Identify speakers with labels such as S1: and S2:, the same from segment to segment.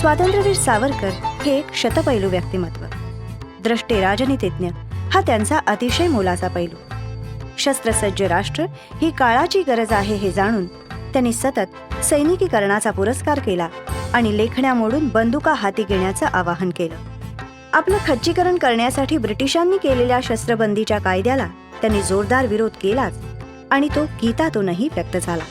S1: स्वातंत्र्यवीर सावरकर हे एक शतपैलू व्यक्तिमत्व. द्रष्टे राजनीतिज्ञ हा त्यांचा अतिशय मोलाचा पैलू. शस्त्रसज्ज राष्ट्र ही काळाची गरज आहे हे जाणून त्यांनी सतत सैनिकीकरणाचा पुरस्कार केला आणि लेखण्या मोडून बंदुका हाती घेण्याचं आवाहन केलं. आपलं खच्चीकरण करण्यासाठी ब्रिटिशांनी केलेल्या शस्त्रबंदीच्या कायद्याला त्यांनी जोरदार विरोध केलाच आणि तो गीतातूनही व्यक्त झाला.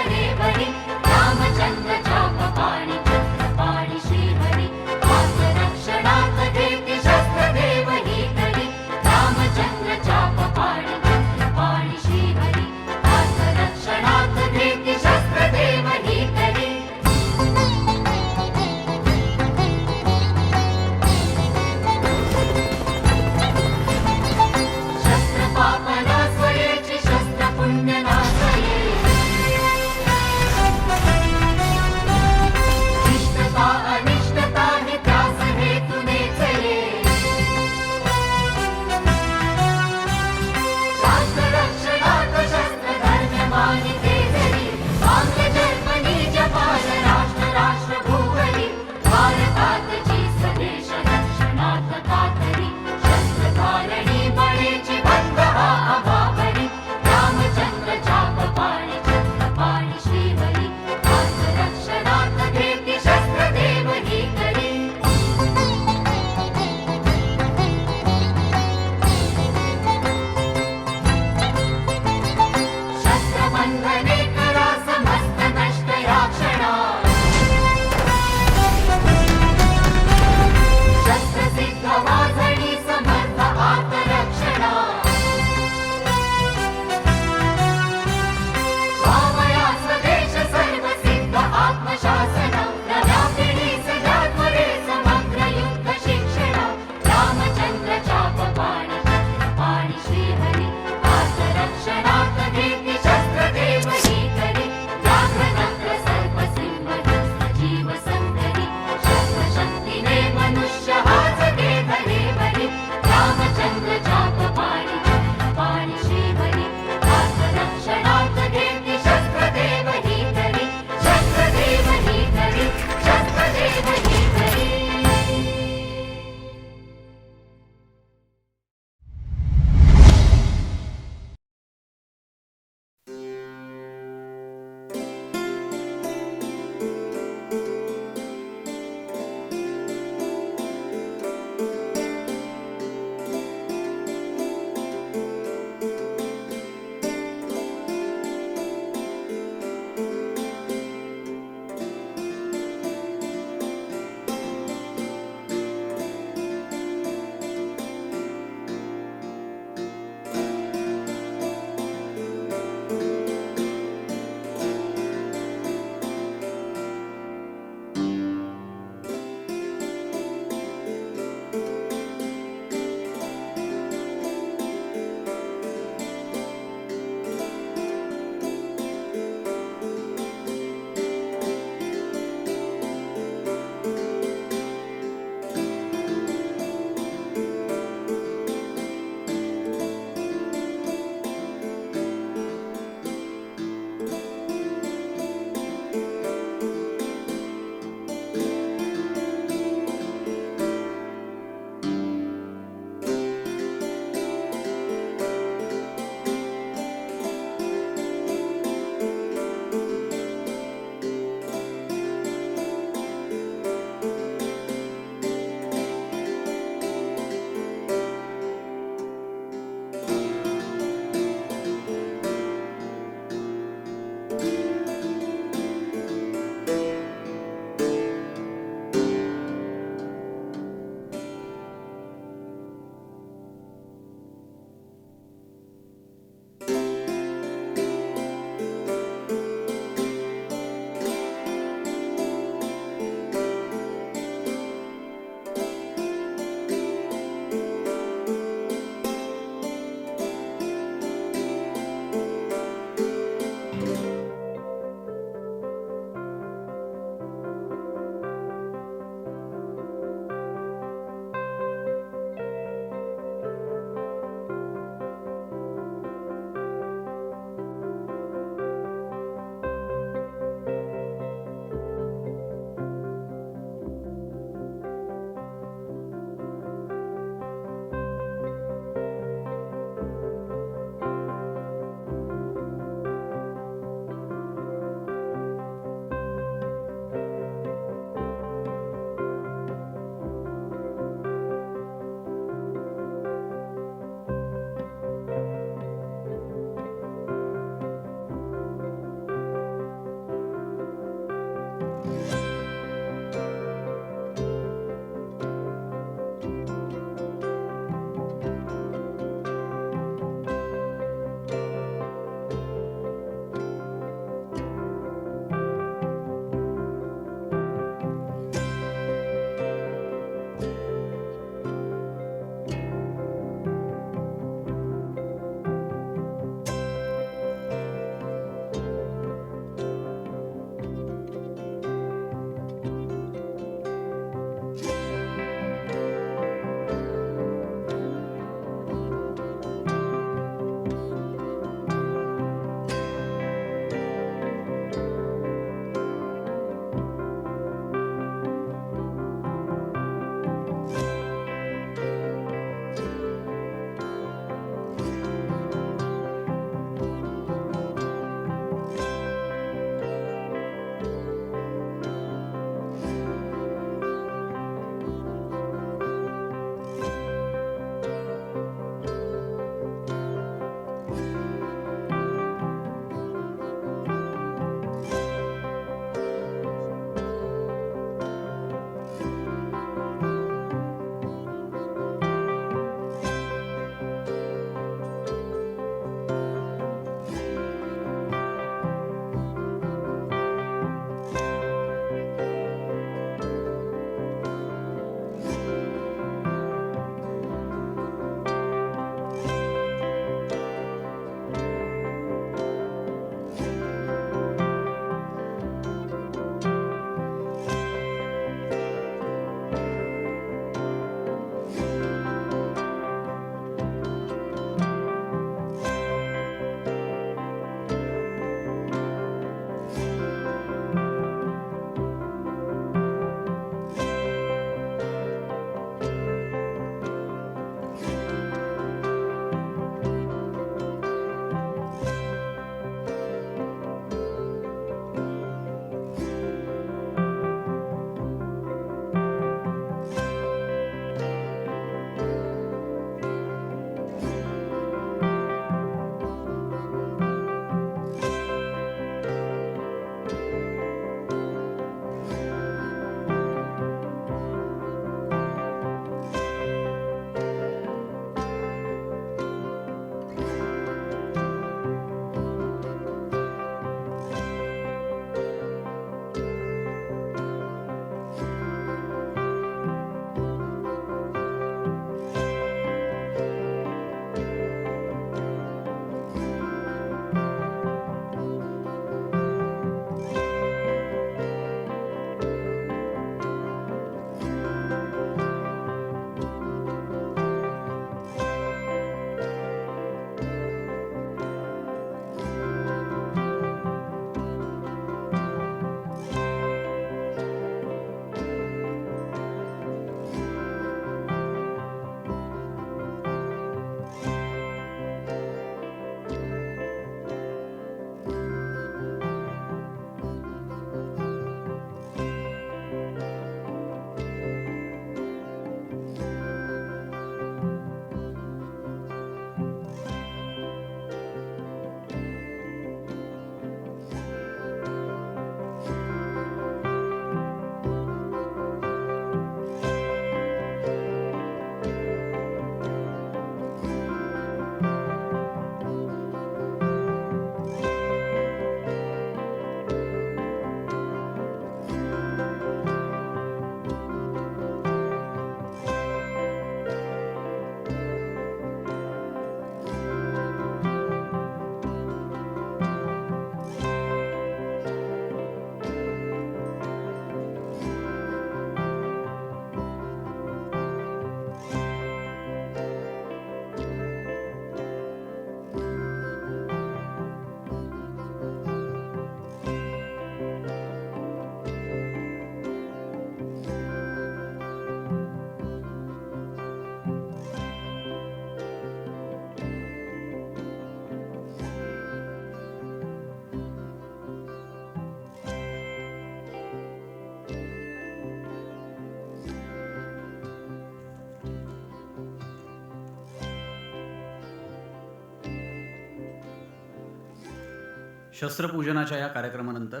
S2: शस्त्रपूजनाच्या या कार्यक्रमानंतर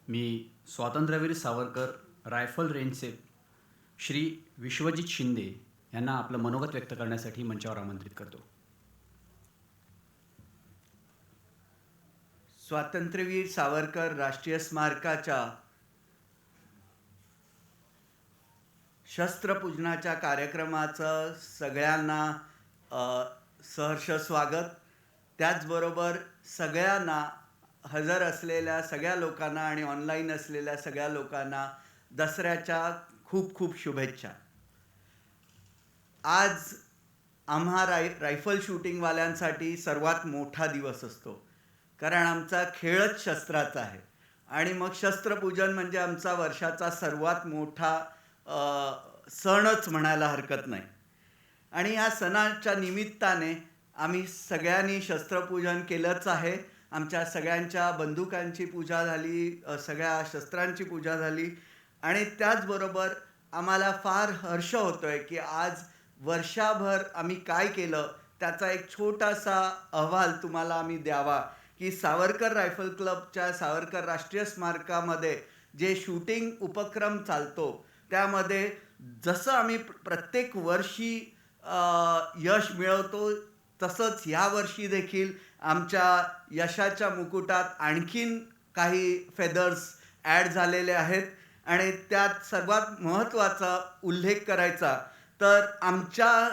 S2: मी स्वातंत्र्यवीर सावरकर रायफल रेंजचे श्री विश्वजित शिंदे यांना आपलं मनोगत व्यक्त करण्यासाठी मंचावर आमंत्रित करतो.
S3: स्वातंत्र्यवीर सावरकर राष्ट्रीय स्मारकाच्या शस्त्रपूजनाच्या कार्यक्रमाचं सगळ्यांना सहर्ष स्वागत. त्याचबरोबर सगळ्यांना हजर असलेल्या सगळ्या लोकांना आणि ऑनलाईन असलेल्या सगळ्या लोकांना दसऱ्याच्या खूप खूप शुभेच्छा. आज आम्हा रायफल शूटिंगवाल्यांसाठी सर्वात मोठा दिवस असतो, कारण आमचा खेळच शस्त्राचा आहे आणि मग शस्त्रपूजन म्हणजे आमचा वर्षाचा सर्वात मोठा सणच म्हणायला हरकत नाही. आणि या सणाच्या निमित्ताने आम्ही सगळ्यांनी शस्त्रपूजन केलंच आहे. आमच्या सगळ्यांच्या बंदुकांची पूजा झाली, सगळ्या शस्त्रांची पूजा झाली आणि त्याचबरोबर आम्हाला फार हर्ष होतो आहे की आज वर्षभर आम्ही काय केलं त्याचा एक छोटासा अहवाल तुम्हाला आम्ही द्यावा. की सावरकर रायफल क्लबच्या सावरकर राष्ट्रीय स्मारकामध्ये जे शूटिंग उपक्रम चालतो त्यामध्ये जसं आम्ही प्रत्येक वर्षी यश मिळवतो तसंच ह्या वर्षी देखील आमच्या यशाच्या मुकुटात आणखीन काही फेदर्स ॲड झालेले आहेत. आणि त्यात सर्वात महत्त्वाचा उल्लेख करायचा तर आमच्या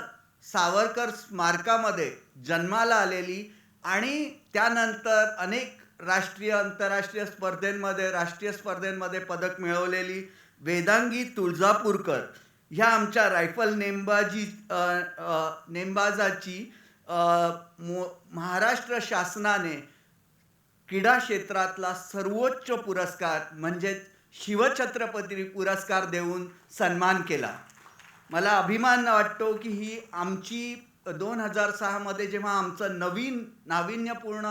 S3: सावरकर स्मारकामध्ये जन्माला आलेली आणि त्यानंतर अनेक राष्ट्रीय आंतरराष्ट्रीय राष्ट्रीय स्पर्धेंमध्ये पदक मिळवलेली वेदांगी तुळजापूरकर ह्या आमच्या रायफल नेमबाजाची महाराष्ट्र शासनाने क्रीडा क्षेत्रातला सर्वोच्च पुरस्कार म्हणजेच शिवछत्रपती पुरस्कार देऊन सन्मान केला. मला अभिमान वाटतो की ही आमची 2006 जेव्हा आमचं नवीन नाविन्यपूर्ण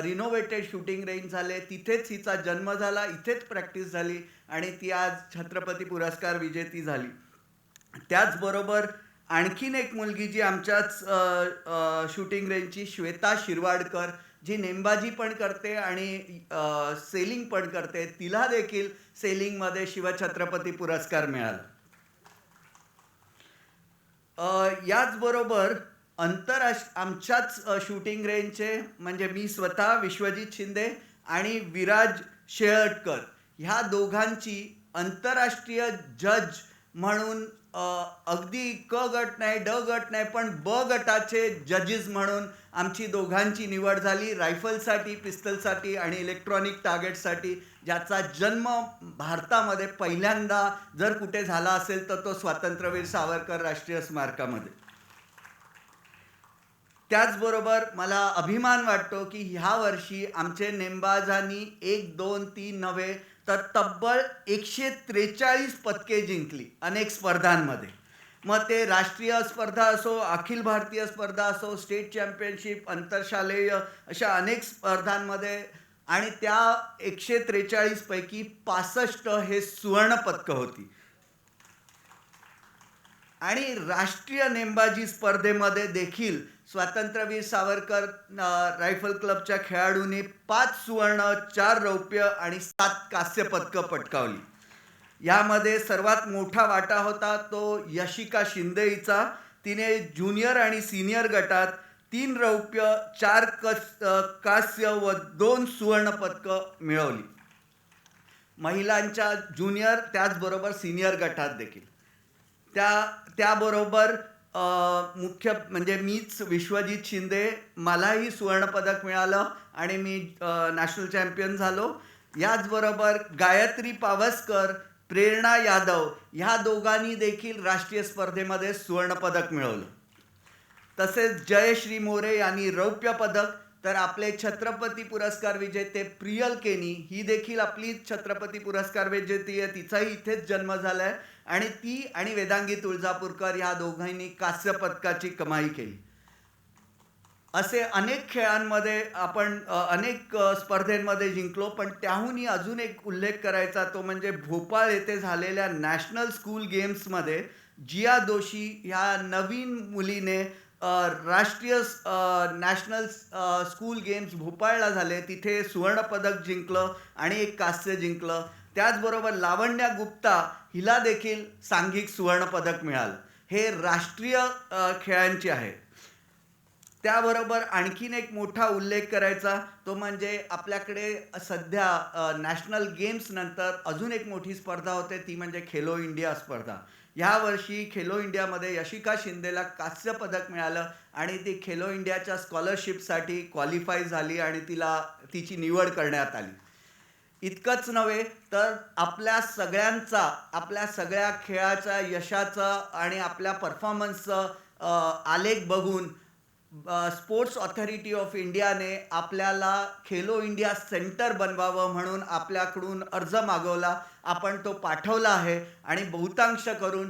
S3: रिनोव्हेटेड शूटिंग रेंज झाले तिथेच हिचा जन्म झाला, इथेच प्रॅक्टिस झाली आणि ती आज छत्रपती पुरस्कार विजेती झाली. त्याचबरोबर आणखीन एक मुलगी जी आमच्याच शूटिंग रेंजची श्वेता शिरवाडकर जी नेमबाजी पण करते आणि सेलिंग पण करते, तिला देखील सेलिंगमध्ये शिवछत्रपती पुरस्कार मिळाला. याचबरोबर आमच्याच शूटिंग रेंजचे म्हणजे मी स्वतः विश्वजित शिंदे आणि विराज शेळटकर ह्या दोघांची आंतरराष्ट्रीय जज म्हणून अगदी क गट नाही ड गट नाही पण ब गटाचे जजेस म्हणून आमची दोघांची निवड झाली रायफलसाठी, पिस्तलसाठी आणि इलेक्ट्रॉनिक टार्गेटसाठी, ज्याचा जन्म भारतामध्ये पहिल्यांदा जर कुठे झाला असेल तर तो स्वातंत्र्यवीर सावरकर राष्ट्रीय स्मारकामध्ये. त्याचबरोबर मला अभिमान वाटतो की ह्या वर्षी आमचे नेमबाजांनी 1, 2, 3 नव्हे तर तब्बल 143 पदके जिंकली अनेक स्पर्धांमध्ये. मग ते राष्ट्रीय स्पर्धा असो, अखिल भारतीय स्पर्धा असो, स्टेट चॅम्पियनशिप, आंतरशालेय अशा अनेक स्पर्धांमध्ये. आणि त्या 143 पैकी 65 हे सुवर्ण पदकं होती. आणि राष्ट्रीय नेमबाजी स्पर्धेमध्ये देखील स्वातंत्र्यवीर सावरकर रायफल क्लबच्या खेळाडूंनी 5 सुवर्ण, 4 रौप्य आणि 7 कांस्य पदकं पटकावली. यामध्ये सर्वात मोठा वाटा होता तो यशिका शिंदे हिचा. तिने ज्युनियर आणि सिनियर गटात 3 रौप्य, 4 कांस्य व 2 सुवर्ण पदकं मिळवली. महिलांच्या ज्युनियर त्याचबरोबर सिनियर गटात देखील. त्याबरोबर मुख्य म्हणजे मीच विश्वजित शिंदे, मलाही सुवर्णपदक मिळालं आणि मी नॅशनल चॅम्पियन झालो. याचबरोबर गायत्री पावसकर, प्रेरणा यादव ह्या दोघांनी देखील राष्ट्रीय स्पर्धेमध्ये सुवर्णपदक मिळवलं. तसेच जयश्री मोरे यांनी रौप्य पदक, तर आपले छत्रपती पुरस्कार विजेते प्रियल केनी ही देखील आपली छत्रपती पुरस्कार विजेती आहे, तिचाही इथेच जन्म झाला आहे आणि ती आणि वेदांगी तुळजापूरकर ह्या दोघांनी कांस्य पदकाची कमाई केली. असे अनेक खेळांमध्ये आपण अनेक स्पर्धेमध्ये जिंकलो. पण त्याहूनही अजून एक उल्लेख करायचा तो म्हणजे भोपाळ येथे झालेल्या नॅशनल स्कूल गेम्समध्ये जिया दोशी ह्या नवीन मुलीने राष्ट्रीय नॅशनल स्कूल गेम्स भोपाळला झाले, तिथे सुवर्णपदक जिंकलं आणि एक कांस्य जिंकलं. त्याचबरोबर लावण्या गुप्ता हिला देखील सांघिक सुवर्णपदक मिळालं. हे राष्ट्रीय खेळांचे आहे. त्याबरोबर आणखीन एक मोठा उल्लेख करायचा तो म्हणजे आपल्याकडे सध्या नॅशनल गेम्स नंतर अजून एक मोठी स्पर्धा होते, ती म्हणजे खेलो इंडिया स्पर्धा. ह्या वर्षी खेलो इंडियामध्ये यशिका शिंदेला कांस्य पदक मिळालं आणि ती खेलो इंडियाच्या स्कॉलरशिपसाठी क्वालिफाय झाली आणि तिची निवड करण्यात आली. इतकंच नव्हे तर आपल्या सगळ्या खेळाच्या यशाचा आणि आपल्या परफॉर्मन्सचं आलेख बघून स्पोर्ट्स ऑथॉरिटी ऑफ इंडियाने आपल्याला खेलो इंडिया सेंटर बनवावं म्हणून आपल्याकडून अर्ज मागवला. आपण तो पाठवला आहे आणि बहुतांश करून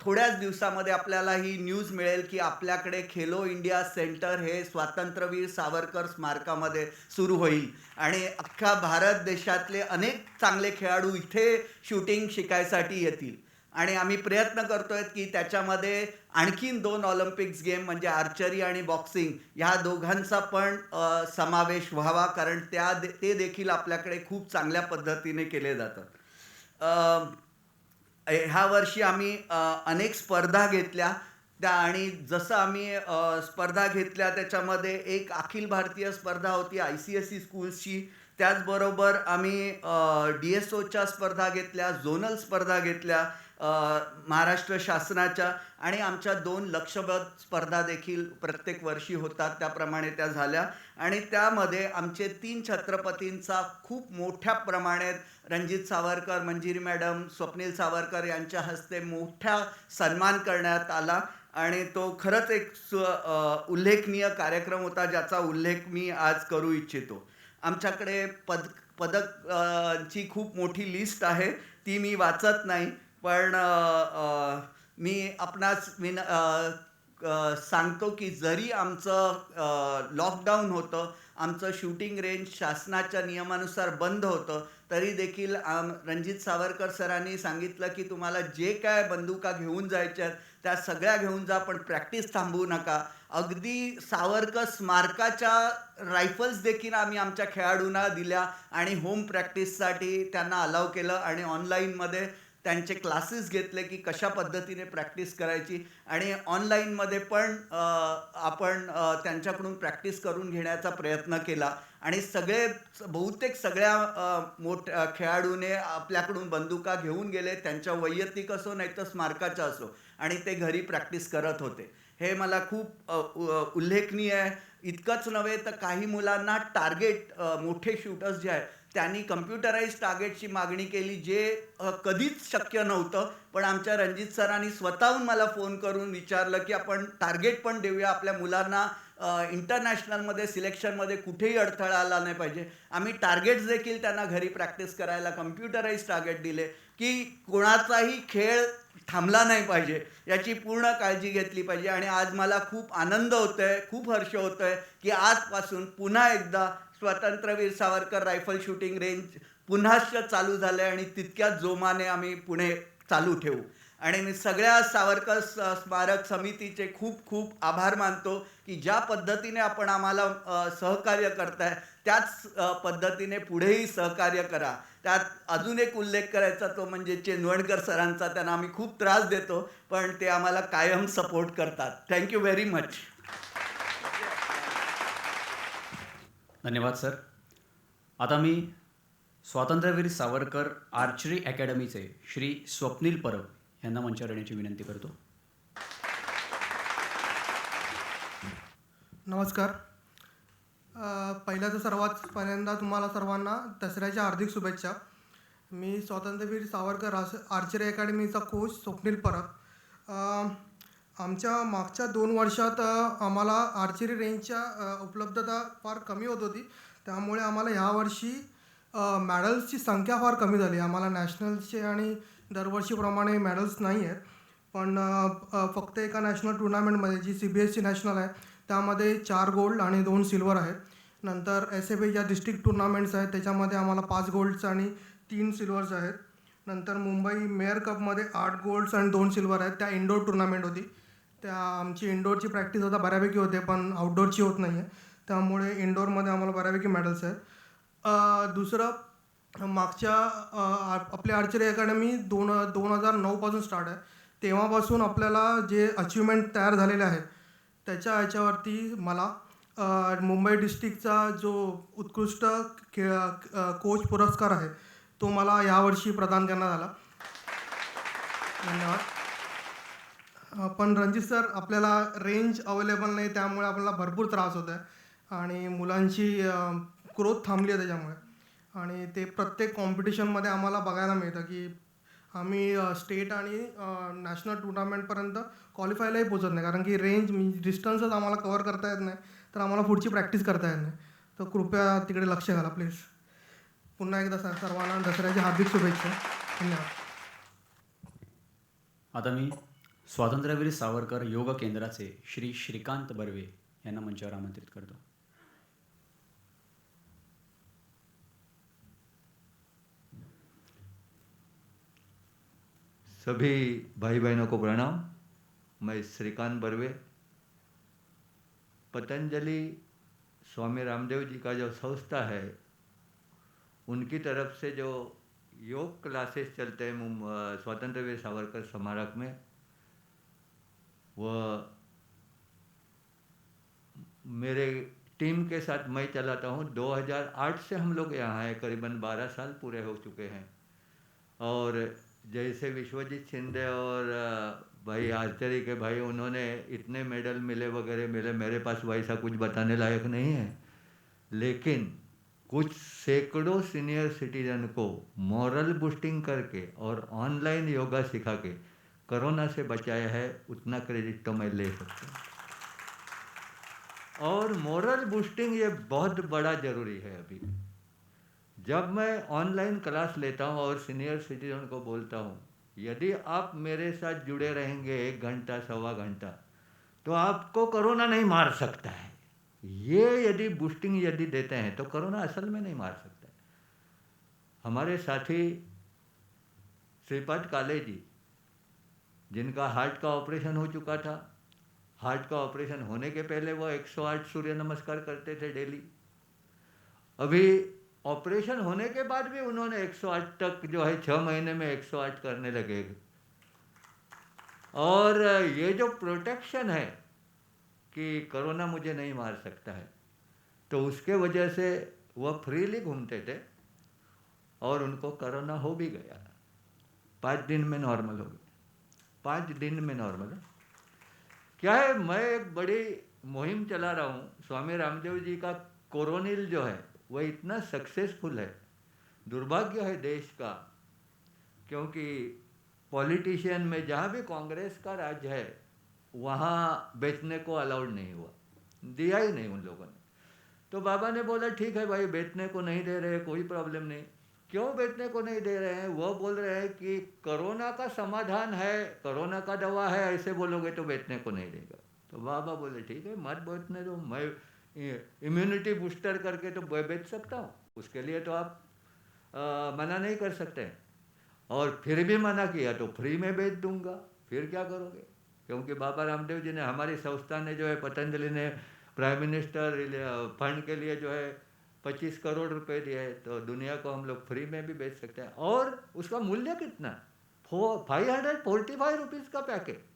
S3: थोड्याच दिवसामध्ये आपल्याला ही न्यूज मिळेल की आपल्याकडे खेलो इंडिया सेंटर हे स्वातंत्र्यवीर सावरकर स्मारकामध्ये सुरू होईल आणि अख्खा भारत देशातले अनेक चांगले खेळाडू इथे शूटिंग शिकायसाठी येतील. आणि आम्ही प्रयत्न करतोय की त्याच्यामध्ये आणखीन 2 ऑलिम्पिक्स गेम म्हणजे आर्चरी आणि बॉक्सिंग ह्या दोघांचा पण समावेश व्हावा, कारण ते देखील आपल्याकडे खूप चांगल्या पद्धतीने केले जातात. ह्या वर्षी आम्ही अनेक स्पर्धा घेतल्या आणि जसं आम्ही स्पर्धा घेतल्या त्याच्यामध्ये एक अखिल भारतीय स्पर्धा होती ICSE स्कूल्सची. त्याचबरोबर आम्ही DSOच्या स्पर्धा घेतल्या, झोनल स्पर्धा घेतल्या महाराष्ट्र शासनाच्या, आणि आमच्या 2 लक्षबद्ध स्पर्धा देखील प्रत्येक वर्षी होतात त्याप्रमाणे त्या झाल्या. आणि त्यामध्ये आमचे 3 छत्रपतींचा खूप मोठ्या प्रमाणात रणजित सावरकर, मंजिरी मॅडम, स्वप्नील सावरकर यांच्या हस्ते मोठा सन्मान करण्यात आला आणि तो खरंच एक उल्लेखनीय कार्यक्रम होता ज्याचा उल्लेख मी आज करू इच्छितो. आमच्याकडे पदकची खूप मोठी लिस्ट आहे, ती मी वाचत नाही, पण मी आपणास सांगतो की जरी आमचं लॉकडाऊन होतं, आमचं शूटिंग रेंज शासनाच्या नियमानुसार बंद होतं, तरी देखील रणजित सावरकर सरांनी सांगितलं की तुम्हाला जे काय बंदुका घेऊन जायच्या त्या सगळ्या घेऊन जा, पण प्रॅक्टिस थांबवू नका. अगदी सावरकर स्मारकाच्या रायफल्स देखील आम्ही आमच्या खेळाडूंना दिल्या आणि होम प्रॅक्टिससाठी त्यांना अलाव केलं आणि ऑनलाईनमध्ये त्यांचे क्लासेस घेतले की कशा पद्धतीने प्रॅक्टिस करायची, आणि ऑनलाईनमध्ये पण आपण त्यांच्याकडून प्रॅक्टिस करून घेण्याचा प्रयत्न केला. आणि बहुतेक सगळ्या खेळाडूने आपल्याकडून बंदुका घेऊन गेले, त्यांच्या वैयक्तिक असो नाही तर स्मारकाच्या असो, आणि ते घरी प्रॅक्टिस करत होते. हे मला खूप उल्लेखनीय आहे. इतकंच नव्हे तर काही मुलांना टार्गेट, मोठे शूटर्स जे आहेत त्यांनी कम्प्युटराइज टार्गेटची मागणी केली, जे कधीच शक्य नव्हतं. पण आमच्या रणजित सरांनी स्वतःहून मला फोन करून विचारलं की आपण टार्गेट पण देऊया, आपल्या मुलांना इंटरनॅशनलमध्ये सिलेक्शनमध्ये कुठेही अडथळा आला नाही पाहिजे. आम्ही टार्गेट्स देखील त्यांना घरी प्रॅक्टिस करायला कम्प्युटराइज टार्गेट दिले की कोणाचाही खेळ थांबला नाही पाहिजे याची पूर्ण काळजी घेतली पाहिजे. आणि आज मला खूप आनंद होतोय, खूप हर्ष होतोय की आजपासून पुन्हा एकदा स्वातंत्र्यवीर सावरकर रायफल शूटिंग रेंज पुन्हा चालू झालं आहे आणि तितक्याच जोमाने आम्ही पुढे चालू ठेवू. आणि मी सगळ्या सावरकर स्मारक समितीचे खूप खूप आभार मानतो की ज्या पद्धतीने आपण आम्हाला सहकार्य करताय त्याच पद्धतीने पुढेही सहकार्य करा. त्यात अजून एक उल्लेख करायचा तो म्हणजे चेंदवणकर सरांचा. त्यांना आम्ही खूप त्रास देतो पण ते आम्हाला कायम सपोर्ट करतात. Thank you very much.
S2: धन्यवाद सर. आता मी स्वातंत्र्यवीर सावरकर आर्चरी अकॅडमीचे श्री स्वप्नील परब यांना मंचावर येण्याची विनंती करतो.
S4: नमस्कार. सर्वात पहिल्यांदा तुम्हाला सर्वांना दसऱ्याच्या हार्दिक शुभेच्छा. मी स्वातंत्र्यवीर सावरकर आर्चरी अकॅडमीचा कोच स्वप्नील परब. आमच्या मागच्या 2 वर्षात आम्हाला आर्चरी रेंजच्या उपलब्धता फार कमी होत होती, त्यामुळे आम्हाला ह्यावर्षी मॅडल्सची संख्या फार कमी झाली. आम्हाला नॅशनल्सचे आणि दरवर्षीप्रमाणे मॅडल्स नाही आहेत, पण फक्त एका नॅशनल टुर्नामेंटमध्ये जी CBSE नॅशनल आहे त्यामध्ये 4 गोल्ड आणि 2 सिल्वर आहेत. नंतर SFA ज्या डिस्ट्रिक्ट टुर्नामेंट्स आहेत त्याच्यामध्ये आम्हाला 5 गोल्ड्स आणि 3 सिल्वर्स आहेत. नंतर मुंबई मेयर कपमध्ये 8 गोल्ड्स आणि 2 सिल्वर आहेत, त्या इंडोर टुर्नामेंट होती. त्या आमची इंडोरची प्रॅक्टिस आता बऱ्यापैकी होते, पण आउटडोअरची होत नाही आहे. त्यामुळे इंडोरमध्ये आम्हाला बऱ्यापैकी मेडल्स आहेत. दुसरं मागच्या आपली आर्चरी अकॅडमी 2009पासून स्टार्ट आहे. तेव्हापासून आपल्याला जे अचिव्हमेंट तयार झालेले आहेत त्याच्या ह्याच्यावरती मला मुंबई डिस्ट्रिक्टचा जो उत्कृष्ट कोच पुरस्कार आहे तो मला यावर्षी प्रदान करण्यात आला. धन्यवाद. पण रणजित सर, आपल्याला रेंज अवेलेबल नाही, त्यामुळे आपल्याला भरपूर त्रास होत आहे आणि मुलांची ग्रोथ थांबली आहे त्याच्यामुळे. आणि ते प्रत्येक कॉम्पिटिशनमध्ये आम्हाला बघायला मिळतं की आम्ही स्टेट आणि नॅशनल टुर्नामेंटपर्यंत क्वालिफायलाही पोचत नाही, कारण की रेंज डिस्टन्सच आम्हाला कवर करता येत नाही, तर आम्हाला पुढची प्रॅक्टिस करता येत नाही. तर कृपया तिकडे लक्ष घाला प्लीज. पुन्हा एकदा सर्वांना दसऱ्याच्या हार्दिक शुभेच्छा. धन्यवाद.
S2: आता मी स्वातंत्र्यवीर सावरकर योग केंद्राचे श्री श्रीकांत बर्वे यांना मंचावर आमंत्रित करतो.
S5: सभी भाई बहनों को प्रणाम. मैं श्रीकांत बर्वे, पतंजलि स्वामी रामदेव जी का जो संस्था है उनकी तरफ से जो योग क्लासेस चलते हैं स्वतंत्रवीर सावरकर स्मारक में, वह मेरे टीम के साथ मैं चलाता हूँ. 2008 से हम लोग यहाँ हैं, करीबन 12 साल पूरे हो चुके हैं. और जैसे विश्वजीत शिंदे और भाई आर्चरी के भाई, उन्होंने इतने मेडल मिले वगैरह मिले, मेरे पास वैसा कुछ बताने लायक नहीं है. लेकिन कुछ सैकड़ों सीनियर सिटीजन को मॉरल बूस्टिंग करके और ऑनलाइन योगा सिखा के कोरोना से बचाया है, उतना क्रेडिट तो मैं ले सकता हूँ. और मॉरल बूस्टिंग ये बहुत बड़ा ज़रूरी है. अभी जब मैं ऑनलाइन क्लास लेता हूँ और सीनियर सिटीजन को बोलता हूँ, यदि आप मेरे साथ जुड़े रहेंगे 1 घंटा सवा घंटा, तो आपको कोरोना नहीं मार सकता है. ये यदि बूस्टिंग यदि देते हैं तो कोरोना असल में नहीं मार सकता है. हमारे साथी श्रीपाद काले जी, जिनका हार्ट का ऑपरेशन हो चुका था, हार्ट का ऑपरेशन होने के पहले वो 108 सूर्य नमस्कार करते थे डेली. अभी ऑपरेशन होने के बाद भी उन्होंने 108 तक जो है 6 महीने में 108 करने लगे. और ये जो प्रोटेक्शन है कि कोरोना मुझे नहीं मार सकता है, तो उसके वजह से वह फ्रीली घूमते थे और उनको कोरोना हो भी गया. 5 दिन में नॉर्मल हो गए. 5 दिन में नॉर्मल है. क्या है, मैं एक बड़ी मुहिम चला रहा हूँ. स्वामी रामदेव जी का कोरोनिल जो है वह इतना सक्सेसफुल है. दुर्भाग्य है देश का, क्योंकि पॉलिटिशियन में जहाँ भी कांग्रेस का राज है वहाँ बेचने को अलाउड नहीं हुआ, दिया ही नहीं उन लोगों ने. तो बाबा ने बोला ठीक है भाई, बेचने को नहीं दे रहे, कोई प्रॉब्लम नहीं. क्यों बेचने को नहीं दे रहे हैं? वो बोल रहे हैं कि कोरोना का समाधान है, कोरोना का दवा है, ऐसे बोलोगे तो बेचने को नहीं देगा. तो बाबा बोले ठीक है, मत बेचने दो, मैं इम्यूनिटी बूस्टर करके तो बेच सकता हूँ, उसके लिए तो आप मना नहीं कर सकते. और फिर भी मना किया तो फ्री में बेच दूंगा, फिर क्या करोगे? क्योंकि बाबा रामदेव जी ने, हमारी संस्था ने जो है, पतंजलि ने प्राइम मिनिस्टर फंड के लिए जो है 25 करोड़ रुपए दिए है, तो दुनिया को हम लोग फ्री में भी बेच सकते हैं. और उसका मूल्य कितना? 545 रुपीज़ का पैकेट.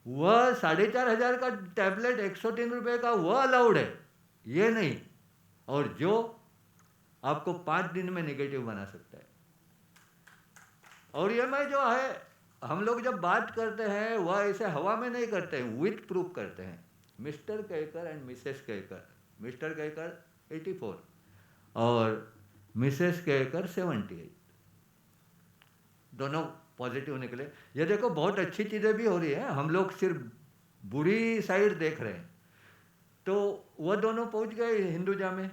S5: वह 4,500 का टैबलेट 103 रुपये का वह अलाउड है, ये नहीं. और जो आपको 5 दिन में नेगेटिव बना सकता है. और ये मैं जो है, हम लोग जब बात करते हैं वह ऐसे हवा में नहीं करते हैं, विथ प्रूफ करते हैं. मिस्टर केकर एंड मिसेस केकर. मिस्टर केकर 84 और मिसेस केकर 78, दोनों पॉजिटिव निकले. ये देखो, बहुत अच्छी चीज़ें भी हो रही हैं, हम लोग सिर्फ बुरी साइड देख रहे हैं. तो वह दोनों पहुंच गए हिंदुजा में,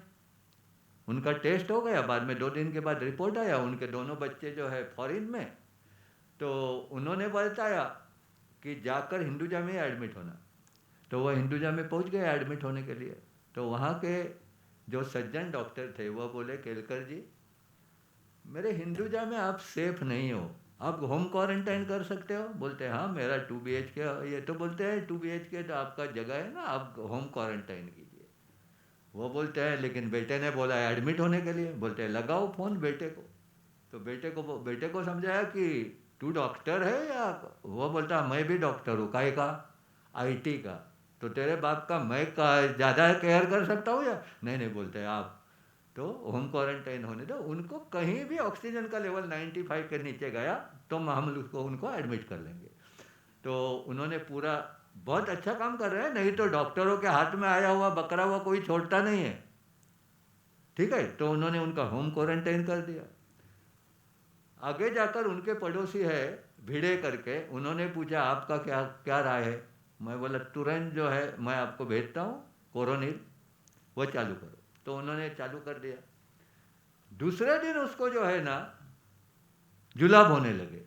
S5: उनका टेस्ट हो गया, बाद में 2 दिन के बाद रिपोर्ट आया. उनके दोनों बच्चे जो है फॉरेन में, तो उन्होंने बताया कि जाकर हिंदुजा में एडमिट होना. तो वह हिंदुजा में पहुंच गए एडमिट होने के लिए. तो वहाँ के जो सज्जन डॉक्टर थे वह बोले, केलकर जी, मेरे हिंदुजा में आप सेफ नहीं हो, आप होम क्वारंटाइन कर सकते हो? बोलते हैं हाँ मेरा 2 BHK, ये तो बोलते हैं 2 BHK तो आपका जगह है ना, आप होम क्वारंटाइन कीजिए। वो बोलते हैं लेकिन बेटे ने बोला है एडमिट होने के लिए। बोलते हैं लगाओ फ़ोन बेटे को। तो बेटे को समझाया कि तू डॉक्टर है या, वो बोलता मैं भी डॉक्टर हूँ, काहे का? IT का। तो तेरे बाप का मैं का ज़्यादा केयर कर सकता हूँ या नहीं? नहीं, बोलते आप तो होम क्वारंटाइन होने दो उनको। कहीं भी ऑक्सीजन का लेवल 95 के नीचे गया तो हम उनको एडमिट कर लेंगे। तो उन्होंने पूरा बहुत अच्छा काम कर रहे हैं, नहीं तो डॉक्टरों के हाथ में आया हुआ बकरा हुआ कोई छोड़ता नहीं है, ठीक है। तो उन्होंने उनका होम क्वारंटाइन कर दिया। आगे जाकर उनके पड़ोसी है भिड़े करके, उन्होंने पूछा आपका क्या क्या राय है? मैं बोला तुरंत जो है मैं आपको भेजता हूँ कोरोनिल, वो चालू करो। तो उन्होंने चालू कर दिया। दूसरे दिन उसको जो है ना जुलाब होने लगे।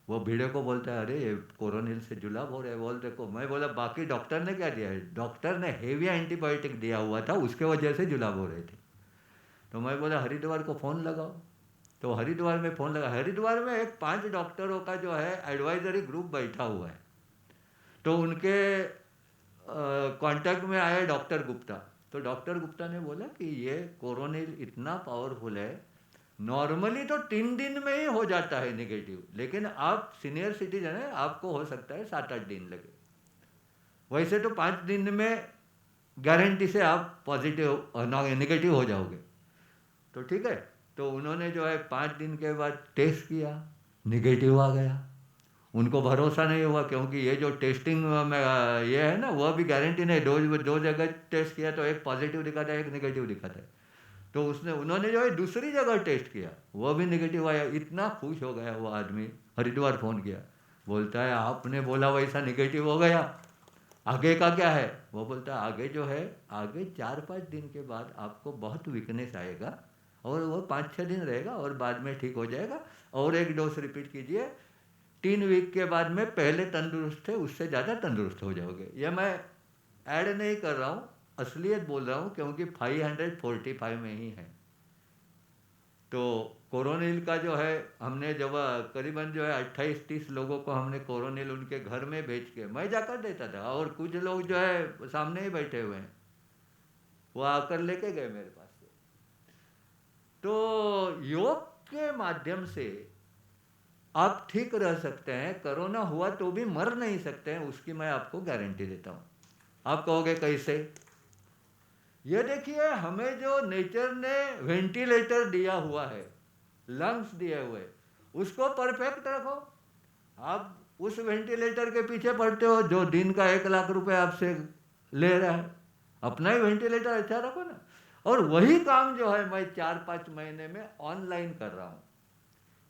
S5: वो भिड़े को बोलता है अरे ये कोरोनिल से जुलाब हो रहा है। बोल देखो, मैं बोला बाकी डॉक्टर ने क्या दिया है? डॉक्टर ने हेवी एंटीबायोटिक दिया हुआ था, उसके वजह से जुलाब हो रहे थे। तो मैं बोला हरिद्वार को फ़ोन लगाओ। तो हरिद्वार में फ़ोन लगा। हरिद्वार में एक 5 डॉक्टरों का जो है एडवाइजरी ग्रुप बैठा हुआ है। तो उनके कांटेक्ट में आए डॉक्टर गुप्ता। तो डॉक्टर गुप्ता ने बोला कि ये कोरोनिल इतना पावरफुल है, नॉर्मली तो 3 दिन में ही हो जाता है नेगेटिव, लेकिन आप सीनियर सिटीजन है, आपको हो सकता है 7-8 दिन लगे। वैसे तो 5 दिन में गारंटी से आप पॉजिटिव नेगेटिव हो जाओगे। तो ठीक है। तो उन्होंने जो है 5 दिन के बाद टेस्ट किया, नेगेटिव आ गया। उनको भरोसा नहीं हुआ क्योंकि ये जो टेस्टिंग में ये है ना, वह भी गारंटी नहीं। दो जगह टेस्ट किया तो एक पॉजिटिव दिखाता है, एक नेगेटिव दिखाता है। तो उन्होंने जो है दूसरी जगह टेस्ट किया, वह भी नेगेटिव आया। इतना खुश हो गया वो आदमी, हरिद्वार फ़ोन किया, बोलता है आपने बोला वैसा नेगेटिव हो गया, आगे का क्या है? वो बोलता है आगे जो है, आगे 4-5 दिन के बाद आपको बहुत वीकनेस आएगा और वो 5-6 दिन रहेगा और बाद में ठीक हो जाएगा। और एक डोज रिपीट कीजिए, 3 वीक के बाद में पहले तंदुरुस्त थे उससे ज़्यादा तंदुरुस्त हो जाओगे। ये मैं ऐड नहीं कर रहा हूँ, असलियत बोल रहा हूँ, क्योंकि 545 में ही है। तो कोरोनिल का जो है हमने जब करीबन जो है 28-30 लोगों को हमने कोरोनिल उनके घर में भेज के मैं जाकर देता था, और कुछ लोग जो है सामने ही बैठे हुए हैं, वो आकर लेके गए मेरे पास से। तो योग के माध्यम से आप ठीक रह सकते हैं, कोरोना हुआ तो भी मर नहीं सकते हैं, उसकी मैं आपको गारंटी देता हूँ। आप कहोगे कैसे? ये देखिए, हमें जो नेचर ने वेंटिलेटर दिया हुआ है, लंग्स दिए हुए, उसको परफेक्ट रखो। आप उस वेंटिलेटर के पीछे पड़ते हो जो दिन का 1 लाख रुपए आपसे ले रहा है, अपना ही वेंटिलेटर अच्छा रखो ना। और वही काम जो है मैं 4-5 महीने में ऑनलाइन कर रहा हूँ।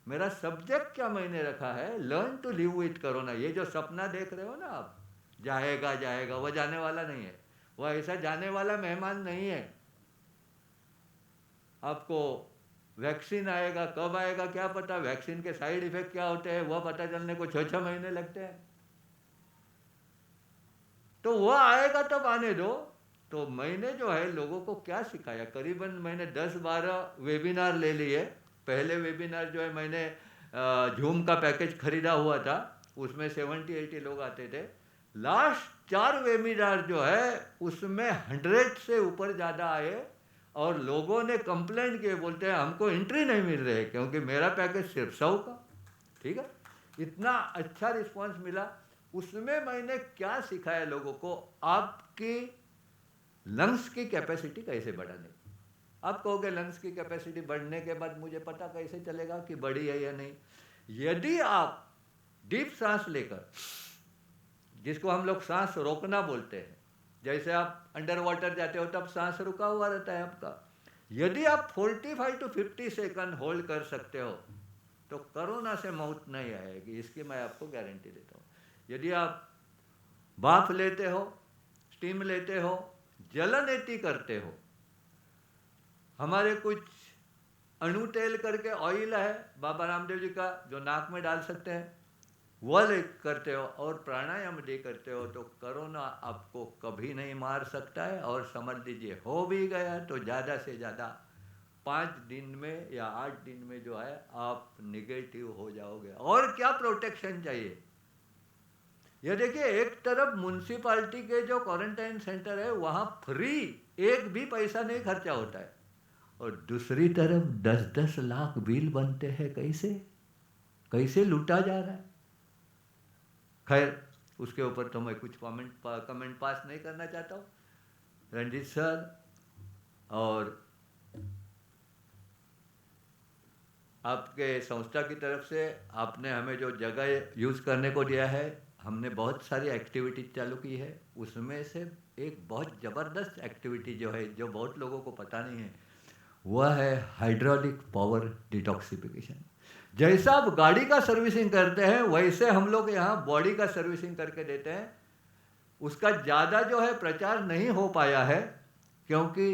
S5: मेरा सब्जेक्ट क्या मैंने रखा है? Learn to live with corona. ये जो सपना देख रहे हो ना आप, जाएगा जाएगा, वो जाने वाला नहीं है। वो ऐसा जाने वाला मेहमान नहीं है। आपको वैक्सीन आएगा, कब आएगा क्या पता, वैक्सीन के साइड इफेक्ट क्या होते हैं वह पता चलने को 6-6 महीने लगते हैं। तो वह आएगा तब आने दो। तो मैंने जो है लोगों को क्या सिखाया, करीबन मैंने 10-12 वेबिनार ले लिए। पहले वेबिनार जो है मैंने जूम का पैकेज खरीदा हुआ था, उसमें 70-80 लोग आते थे। लास्ट 4 वेबिनार जो है उसमें 100 से ऊपर ज़्यादा आए, और लोगों ने कंप्लेंट किए, बोलते हैं हमको एंट्री नहीं मिल रही है क्योंकि मेरा पैकेज सिर्फ 100 का। ठीक है, इतना अच्छा रिस्पांस मिला। उसमें मैंने क्या सिखाया लोगों को, आपकी लंग्स की कैपेसिटी कैसे बढ़ाने। आप कहोगे लंग्स की कैपेसिटी बढ़ने के बाद मुझे पता कैसे चलेगा कि बढ़ी है या नहीं? यदि आप डीप सांस लेकर, जिसको हम लोग सांस रोकना बोलते हैं, जैसे आप अंडर वाटर जाते हो तब सांस रुका हुआ रहता है आपका, यदि आप 45 to 50 सेकंड होल्ड कर सकते हो तो कोरोना से मौत नहीं आएगी, इसकी मैं आपको गारंटी देता हूँ। यदि आप भाप लेते हो, स्टीम लेते हो, जलनेति करते हो, हमारे कुछ अणु तेल करके ऑयल है बाबा रामदेव जी का जो नाक में डाल सकते हैं, वह करते हो और प्राणायाम दे करते हो, तो कोरोना आपको कभी नहीं मार सकता है। और समझ लीजिए हो भी गया तो ज़्यादा से ज़्यादा 5 दिन में या 8 दिन में जो है आप निगेटिव हो जाओगे। और क्या प्रोटेक्शन चाहिए? ये देखिए, एक तरफ म्यूनसिपालिटी के जो क्वारंटाइन सेंटर है वहाँ फ्री, एक भी पैसा नहीं खर्चा होता है, और दूसरी तरफ 10-10 लाख बिल बनते हैं। कैसे लूटा जा रहा है? खैर, उसके ऊपर तो मैं कुछ कमेंट पास नहीं करना चाहता हूँ। रंजीत सर और आपके संस्था की तरफ से आपने हमें जो जगह यूज़ करने को दिया है, हमने बहुत सारी एक्टिविटीज चालू की है। उसमें से एक बहुत ज़बरदस्त एक्टिविटी जो है, जो बहुत लोगों को पता नहीं है, वह है हाइड्रोलिक पावर डिटॉक्सिफिकेशन। जैसा आप गाड़ी का सर्विसिंग करते हैं वैसे हम लोग यहाँ बॉडी का सर्विसिंग करके देते हैं। उसका ज़्यादा जो है प्रचार नहीं हो पाया है क्योंकि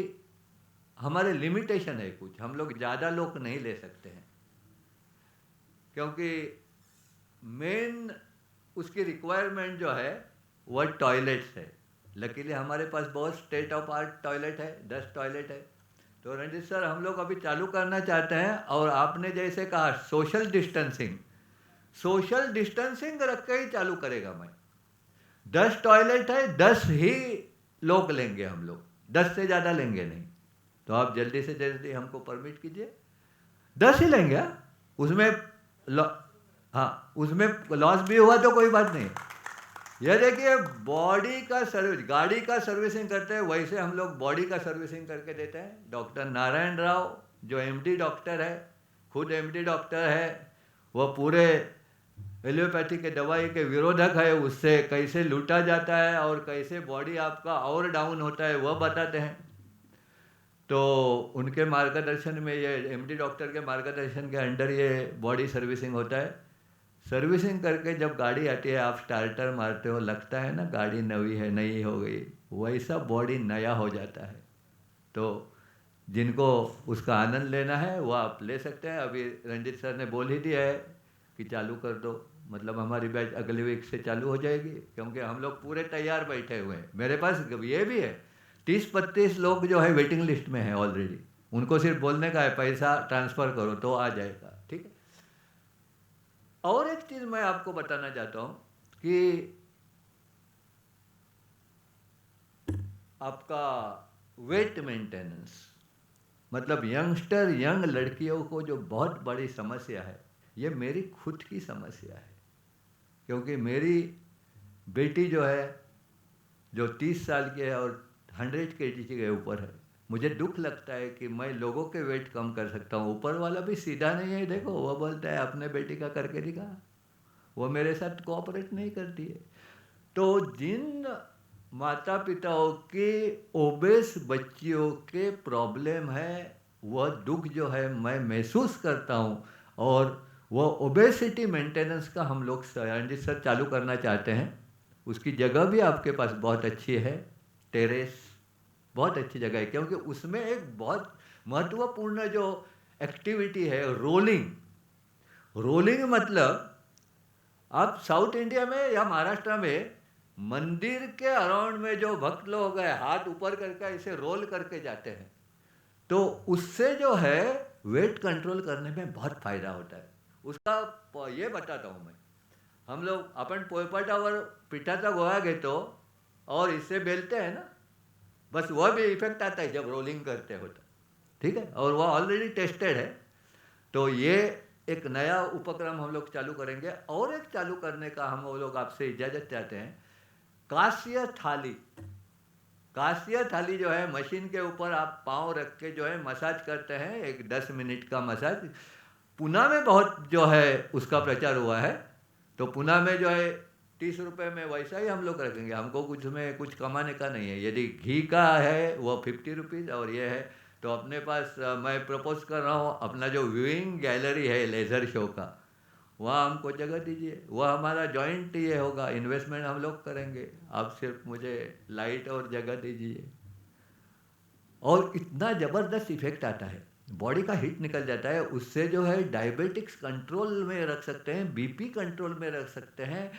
S5: हमारे लिमिटेशन है कुछ, हम लोग ज़्यादा लोग नहीं ले सकते हैं क्योंकि मेन उसकी रिक्वायरमेंट जो है वह टॉयलेट्स है। लकीली हमारे पास बहुत स्टेट ऑफ आर्ट टॉयलेट है, 10 टॉयलेट है। तो रंजीत सर, हम लोग अभी चालू करना चाहते हैं, और आपने जैसे कहा सोशल डिस्टेंसिंग रख के ही चालू करेगा। मैं 10 टॉयलेट है, 10 ही लोग लेंगे हम लोग, 10 से ज़्यादा लेंगे नहीं। तो आप जल्दी से जल्दी हमको परमिट कीजिए, 10 ही लेंगे। हाँ, उसमें लॉस भी हुआ तो कोई बात नहीं। यह देखिए, बॉडी का सर्विस, गाड़ी का सर्विसिंग करते हैं वैसे हम लोग बॉडी का सर्विसिंग करके देते हैं। डॉक्टर नारायण राव जो एमडी डॉक्टर है, खुद एमडी डॉक्टर है, वह पूरे एलोपैथी के दवाई के विरोधक है। उससे कैसे लूटा जाता है और कैसे बॉडी आपका और डाउन होता है वह बताते हैं। तो उनके मार्गदर्शन में, ये एमडी डॉक्टर के मार्गदर्शन के अंडर ये बॉडी सर्विसिंग होता है। सर्विसिंग करके जब गाड़ी आती है, आप स्टार्टर मारते हो, लगता है ना गाड़ी नई है, नई हो गई, वैसा बॉडी नया हो जाता है। तो जिनको उसका आनंद लेना है वो आप ले सकते हैं। अभी रंजीत सर ने बोल ही दिया है कि चालू कर दो, मतलब हमारी बैच अगले वीक से चालू हो जाएगी, क्योंकि हम लोग पूरे तैयार बैठे हुए हैं। मेरे पास ये भी है, 30-35 लोग जो है वेटिंग लिस्ट में है ऑलरेडी। उनको सिर्फ बोलने का है पैसा ट्रांसफ़र करो तो आ जाएगा, ठीक है। और एक चीज़ मैं आपको बताना चाहता हूँ कि आपका वेट मेंटेनेंस, मतलब यंग लड़कियों को जो बहुत बड़ी समस्या है, ये मेरी खुद की समस्या है। क्योंकि मेरी बेटी जो है, जो 30 साल की है और 100 kg के ऊपर है, मुझे दुख लगता है कि मैं लोगों के वेट कम कर सकता हूँ। ऊपर वाला भी सीधा नहीं है, देखो वो बोलता है अपने बेटी का करके दिखा, वो मेरे साथ कोऑपरेट नहीं करती है। तो जिन माता पिताओं के ओबेस बच्चियों के प्रॉब्लम है, वह दुख जो है मैं महसूस करता हूँ। और वह ओबेसिटी मेंटेनेंस का हम लोग रंजीत सर चालू करना चाहते हैं। उसकी जगह भी आपके पास बहुत अच्छी है, टेरेस बहुत अच्छी जगह है, क्योंकि उसमें एक बहुत महत्वपूर्ण जो एक्टिविटी है रोलिंग मतलब आप साउथ इंडिया में या महाराष्ट्र में मंदिर के अराउंड में जो भक्त लोग हैं, हाथ ऊपर करके ऐसे रोल करके जाते हैं, तो उससे जो है वेट कंट्रोल करने में बहुत फायदा होता है। उसका ये बताता हूँ मैं। हम लोग आपण पोळपाटावर पिठाचा गोळा घेतो और इससे बेलते हैं ना, बस वह भी इफेक्ट आता है जब रोलिंग करते होता, ठीक है। और वह ऑलरेडी टेस्टेड है। तो ये एक नया उपक्रम हम लोग चालू करेंगे। और एक चालू करने का हम लोग आपसे इजाज़त चाहते हैं, कांस्य थाली जो है, मशीन के ऊपर आप पाँव रख के जो है मसाज करते हैं, एक 10 मिनट का मसाज। पुणे में बहुत जो है उसका प्रचार हुआ है। तो पुणे में जो है 30 रुपये में वैसा ही हम लोग रखेंगे। हमको कुछ में कुछ कमाने का नहीं है। यदि घी का है वो 50 रुपीज़, और ये है तो अपने पास मैं प्रपोज कर रहा हूँ, अपना जो व्यूइंग गैलरी है लेज़र शो का, वहाँ हमको जगह दीजिए। वह हमारा जॉइंट ये होगा, इन्वेस्टमेंट हम लोग करेंगे, आप सिर्फ मुझे लाइट और जगह दीजिए। और इतना ज़बरदस्त इफेक्ट आता है, बॉडी का हीट निकल जाता है। उससे जो है डायबिटिक्स कंट्रोल में रख सकते हैं, बीपी कंट्रोल में रख सकते हैं,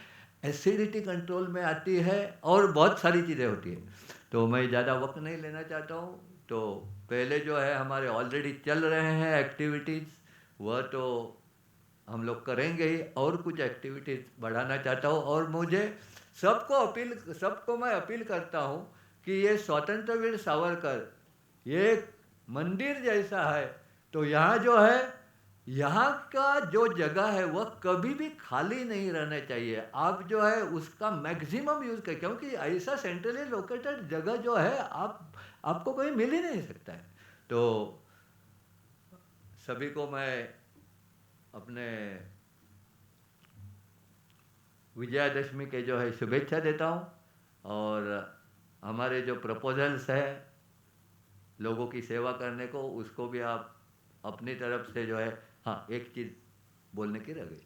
S5: एसिडिटी कंट्रोल में आती है, और बहुत सारी चीज़ें होती हैं। तो मैं ज़्यादा वक्त नहीं लेना चाहता हूँ। तो पहले जो है हमारे ऑलरेडी चल रहे हैं एक्टिविटीज़, वह तो हम लोग करेंगे ही, और कुछ एक्टिविटीज़ बढ़ाना चाहता हूँ। और मुझे सबको मैं अपील करता हूँ कि ये स्वतंत्र वीर सावरकर ये एक मंदिर जैसा है, तो यहाँ जो है, यहाँ का जो जगह है वह कभी भी खाली नहीं रहना चाहिए। आप जो है उसका मैक्सिमम यूज़ करें, क्योंकि ऐसा सेंट्रली लोकेटेड जगह जो है आपको कोई मिल ही नहीं सकता है। तो सभी को मैं अपने विजयादशमी के जो है शुभेच्छा देता हूँ। और हमारे जो प्रपोजल्स है लोगों की सेवा करने को, उसको भी आप अपनी तरफ से जो है, हाँ एक चीज़ बोलने की रह गई,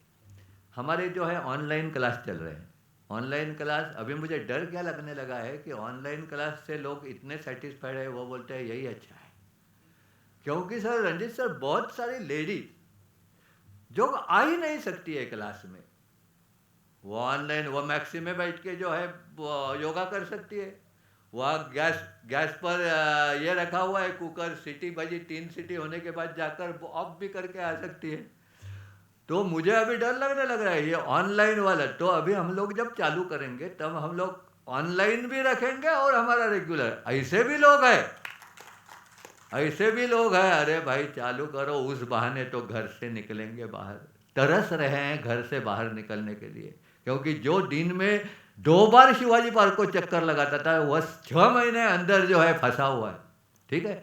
S5: हमारे जो है ऑनलाइन क्लास चल रहे हैं। ऑनलाइन क्लास, अभी मुझे डर क्या लगने लगा है कि ऑनलाइन क्लास से लोग इतने सेटिस्फाइड है, वो बोलते हैं यही अच्छा है। क्योंकि सर रंजित सर, बहुत सारी लेडीज जो आ ही नहीं सकती है क्लास में, वो ऑनलाइन, वो मैक्सी में बैठ के जो है वो योगा कर सकती है। वहाँ गैस पर ये रखा हुआ है कुकर, सीटी बजी, 3 सीटी होने के बाद जाकर वो ऑफ भी करके आ सकती है। तो मुझे अभी डर लगने लग रहा है ये ऑनलाइन वाला। तो अभी हम लोग जब चालू करेंगे तब हम लोग ऑनलाइन भी रखेंगे और हमारा रेगुलर। ऐसे भी लोग हैं, अरे भाई चालू करो, उस बहाने तो घर से निकलेंगे बाहर, तरस रहे हैं घर से बाहर निकलने के लिए। क्योंकि जो दिन में 2 बार शिवाजी पार्क को चक्कर लगाता था, वह 6 महीने अंदर जो है फंसा हुआ है। ठीक है,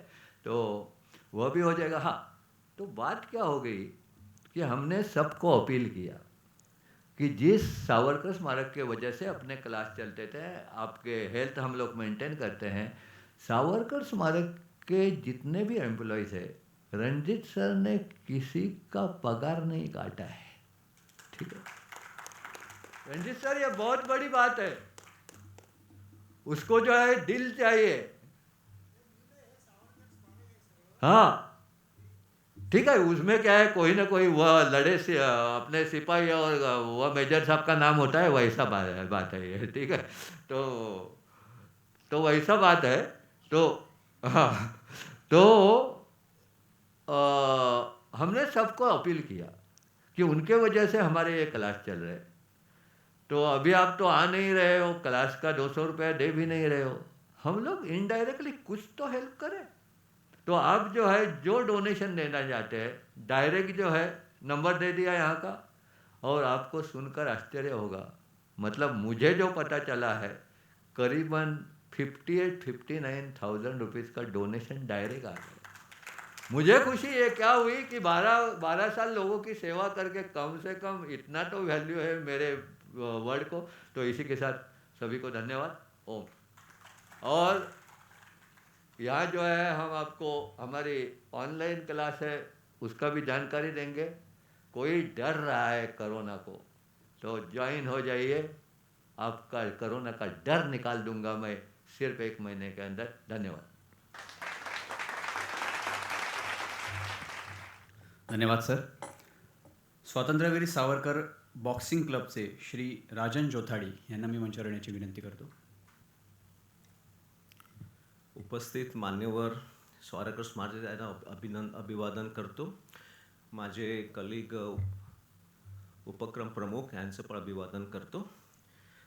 S5: तो वह भी हो जाएगा। हाँ, तो बात क्या हो गई कि हमने सबको अपील किया कि जिस सावरकर स्मारक के वजह से अपने क्लास चलते थे, आपके हेल्थ हम लोग मेंटेन करते हैं, सावरकर स्मारक के जितने भी एम्प्लॉयज़ है, रंजित सर ने किसी का पगार नहीं काटा है। ठीक है रंजित सर, ये बहुत बड़ी बात है। उसको जो है दिल चाहिए। हाँ ठीक है, उसमें क्या है, कोई ना कोई वह लड़े से अपने सिपाही और वह मेजर साहब का नाम होता है, वैसा बात है ये। ठीक है, तो वैसा बात है। तो हाँ, तो हमने सबको अपील किया कि उनके वजह से हमारे ये क्लास चल रहे। तो अभी आप तो आ नहीं रहे हो, क्लास का 200 रुपया दे भी नहीं रहे हो, हम लोग इनडायरेक्टली कुछ तो हेल्प करें। तो आप जो है जो डोनेशन देना चाहते हैं, डायरेक्ट जो है नंबर दे दिया यहाँ का, और आपको सुनकर आश्चर्य होगा, मतलब मुझे जो पता चला है करीबन 58-59,000 रुपीज़ का डोनेशन डायरेक्ट आ गया। मुझे खुशी ये क्या हुई कि 12 साल लोगों की सेवा करके कम से कम इतना तो वैल्यू है मेरे वर्ड को। तो इसी के साथ सभी को धन्यवाद। ओम। और यहाँ जो है हम आपको हमारी ऑनलाइन क्लास है उसका भी जानकारी देंगे। कोई डर रहा है कोरोना को तो ज्वाइन हो जाइए, आपका कोरोना का डर निकाल दूंगा मैं सिर्फ 1 महीने के अंदर। धन्यवाद।
S2: धन्यवाद सर। स्वातंत्र्यवीर सावरकर बॉक्सिंग क्लबचे श्री राजन जोथाडी यांना मी मंचावर येण्याची विनंती करतो।
S6: उपस्थित मान्यवर सावरकर स्मारकाला अभिवादन करतो। माझे कलीग उपक्रम प्रमुख यांचं पण अभिवादन करतो।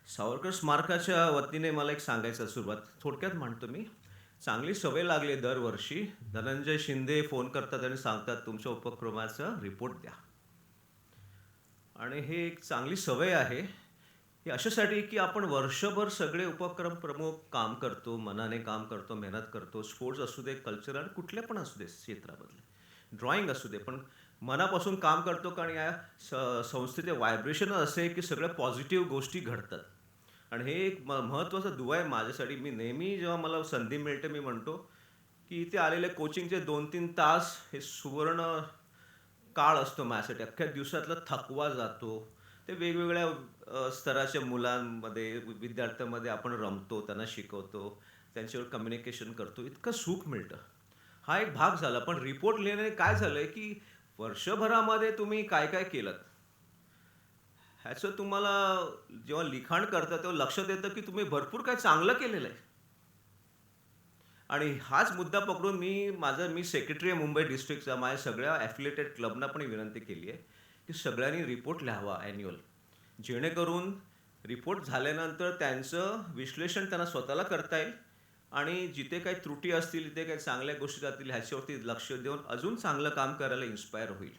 S6: सावरकर स्मारकाच्या वतीने मला एक सांगायचं, सुरुवात थोडक्यात म्हणतो मी। चांगली सवय लागली, दरवर्षी धनंजय शिंदे फोन करतात आणि सांगतात तुमच्या उपक्रमाचा रिपोर्ट द्या, आणि हे एक चांगली सवय आहे। हे अशासाठी की आपण वर्षभर सगळे उपक्रम प्रमुख काम करतो, मनाने काम करतो, मेहनत करतो। स्पोर्ट्स असू दे, कल्चरल कुठले पण असू दे क्षेत्रामधले, ड्रॉइंग असू दे, पण मनापासून काम करतो। कारण या संस्थेचे व्हायब्रेशन असे की सगळ्या पॉझिटिव्ह गोष्टी घडतात, आणि हे एक महत्त्वाचा दुवा आहे माझ्यासाठी। मी नेहमी जेव्हा मला संधी मिळते मी म्हणतो की इथे आलेले कोचिंगचे 2-3 तास हे सुवर्ण काळ असतो माझ्यासाठी। अख्ख्या दिवसातला थकवा जातो, ते वेगवेगळ्या स्तराच्या मुलांमध्ये, विद्यार्थ्यांमध्ये आपण रमतो, त्यांना शिकवतो, त्यांच्यावर कम्युनिकेशन करतो, इतकं सुख मिळतं। हा एक भाग झाला। पण रिपोर्ट लिहिण्याने काय झालंय की वर्षभरामध्ये तुम्ही काय काय केलं ह्याचं तुम्हाला जेव्हा लिखाण करता तेव्हा लक्षात येतं की तुम्ही भरपूर काय चांगलं केलेलं आहे, आणि हाच मुद्दा पकडून मी सेक्रेटरी आहे मुंबई डिस्ट्रिक्टचा. माझ्या सगळ्या ॲफिलिएटेड क्लबना पण विनंती केली आहे की सगळ्यांनी रिपोर्ट लिहावा ॲन्युअल, जेणेकरून रिपोर्ट झाल्यानंतर त्यांचं विश्लेषण त्यांना स्वतःला करता येईल आणि जिथे काही त्रुटी असतील, जिथे काही चांगल्या गोष्टी जातील ह्याच्यावरती लक्ष देऊन अजून चांगलं काम करायला इन्स्पायर होईल.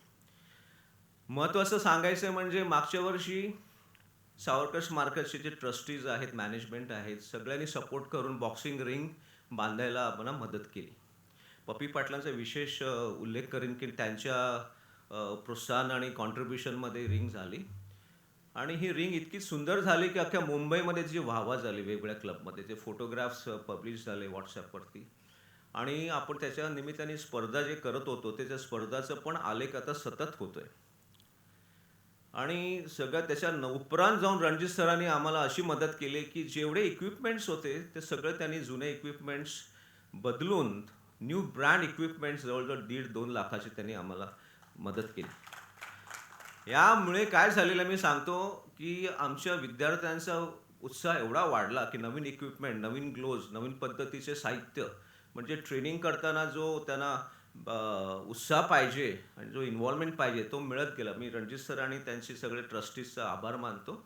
S6: महत्त्वाचं सांगायचं म्हणजे मागच्या वर्षी सावरकर स्मारकाचे जे ट्रस्टीज आहेत, मॅनेजमेंट आहेत, सगळ्यांनी सपोर्ट करून बॉक्सिंग रिंग बांधायला आम्हाला मदत केली. पप्पी पाटलांचा विशेष उल्लेख करेन की त्यांच्या प्रोत्साहन आणि कॉन्ट्रीब्युशनमध्ये रिंग झाली आणि ही रिंग इतकी सुंदर झाली की अख्ख्या मुंबईमध्ये जी वाहवा झाली वेगवेगळ्या क्लबमध्ये. ते फोटोग्राफ्स पब्लिश झाले व्हॉट्सॲपवरती आणि आपण त्याच्या निमित्ताने स्पर्धा जे करत होतो त्याच्या स्पर्धाचं पण आलेख आता सतत होतो आहे. आणि सगळ्यात त्याच्या उपरांत जाऊन रणजित सरांनी आम्हाला अशी मदत केली की जेवढे इक्विपमेंट्स होते ते सगळे त्यांनी जुने इक्विपमेंट्स बदलून न्यू ब्रँड इक्विपमेंट्स जवळजवळ 1.5-2 लाखाची त्यांनी आम्हाला मदत केली. यामुळे काय झालेलं मी सांगतो की आमच्या विद्यार्थ्यांचा उत्साह एवढा वाढला की नवीन इक्विपमेंट, नवीन ग्लोव्ज, नवीन पद्धतीचे साहित्य, म्हणजे ट्रेनिंग करताना जो त्यांना उत्साह पाहिजे आणि जो इन्व्हॉल्वमेंट पाहिजे तो मिळत गेला. मी रणजित सर आणि त्यांचे सगळे ट्रस्टीजचा आभार मानतो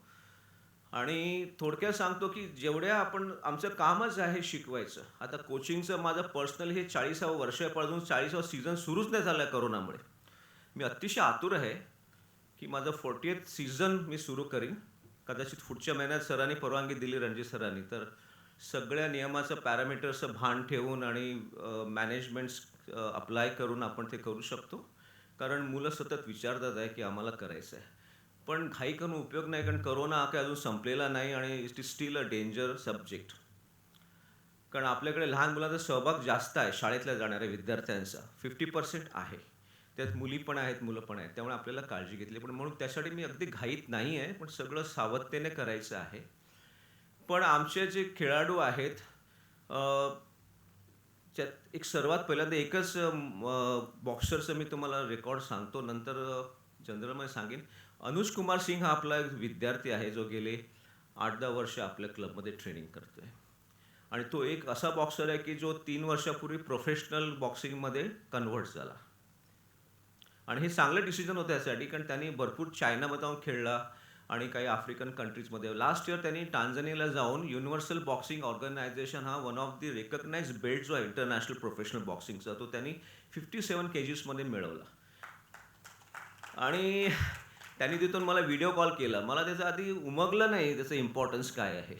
S6: आणि थोडक्यात सांगतो की जेवढ्या आपण आमचं कामच आहे शिकवायचं. आता कोचिंगचं माझं पर्सनल हे 40व्या वर्षापासून 40वा सीझन सुरूच नाही झाला करोनामुळे. मी अतिशय आतुर आहे की माझं 40th सीझन मी सुरू करीन. कदाचित पुढच्या महिन्यात सरांनी परवानगी दिली रणजित सरांनी तर सगळ्या नियमाचं पॅरामीटर्सचं भान ठेवून आणि मॅनेजमेंट्स अप्लाय करून आपण ते करू शकतो. कारण मुलं सतत विचारतात आहे की आम्हाला करायचं आहे, पण घाई करून उपयोग नाही, कारण करोना हा काही अजून संपलेला नाही आणि it is steel a danger subject. कारण आपल्याकडे लहान मुलांचा सहभाग जास्त आहे शाळेतल्या जाणाऱ्या विद्यार्थ्यांचा, 50% आहे. त्यात मुली पण आहेत, मुलं पण आहेत, त्यामुळे आपल्याला काळजी घेतली. पण म्हणून त्यासाठी मी अगदी घाईत नाही आहे, पण सगळं सावधतेने करायचं आहे. पण आमचे जे खेळाडू आहेत त्यात एक सर्वात पहिल्यांदा एकच बॉक्सरचं मी तुम्हाला रेकॉर्ड सांगतो, नंतर जनरलमध्ये सांगेन. अनुज कुमार सिंग हा आपला एक विद्यार्थी आहे जो गेले 8-10 वर्ष आपल्या क्लबमध्ये ट्रेनिंग करतो आहे आणि तो एक असा बॉक्सर आहे की जो 3 वर्षापूर्वी प्रोफेशनल बॉक्सिंगमध्ये कन्व्हर्ट झाला आणि हे चांगलं डिसिजन होतं यासाठी, कारण त्यांनी भरपूर चायनामध्ये जाऊन खेळला आणि काही आफ्रिकन कंट्रीजमध्ये. लास्ट इयर त्यांनी टांझानियाला जाऊन युनिव्हर्सल बॉक्सिंग ऑर्गनायझेशन हा one of the recognise belt जो आहे इंटरनॅशनल प्रोफेशनल बॉक्सिंगचा तो त्यांनी 57 kgsमध्ये मिळवला आणि त्यांनी तिथून मला व्हिडिओ कॉल केला. मला त्याचं आधी उमगलं नाही त्याचं इम्पॉर्टन्स काय आहे,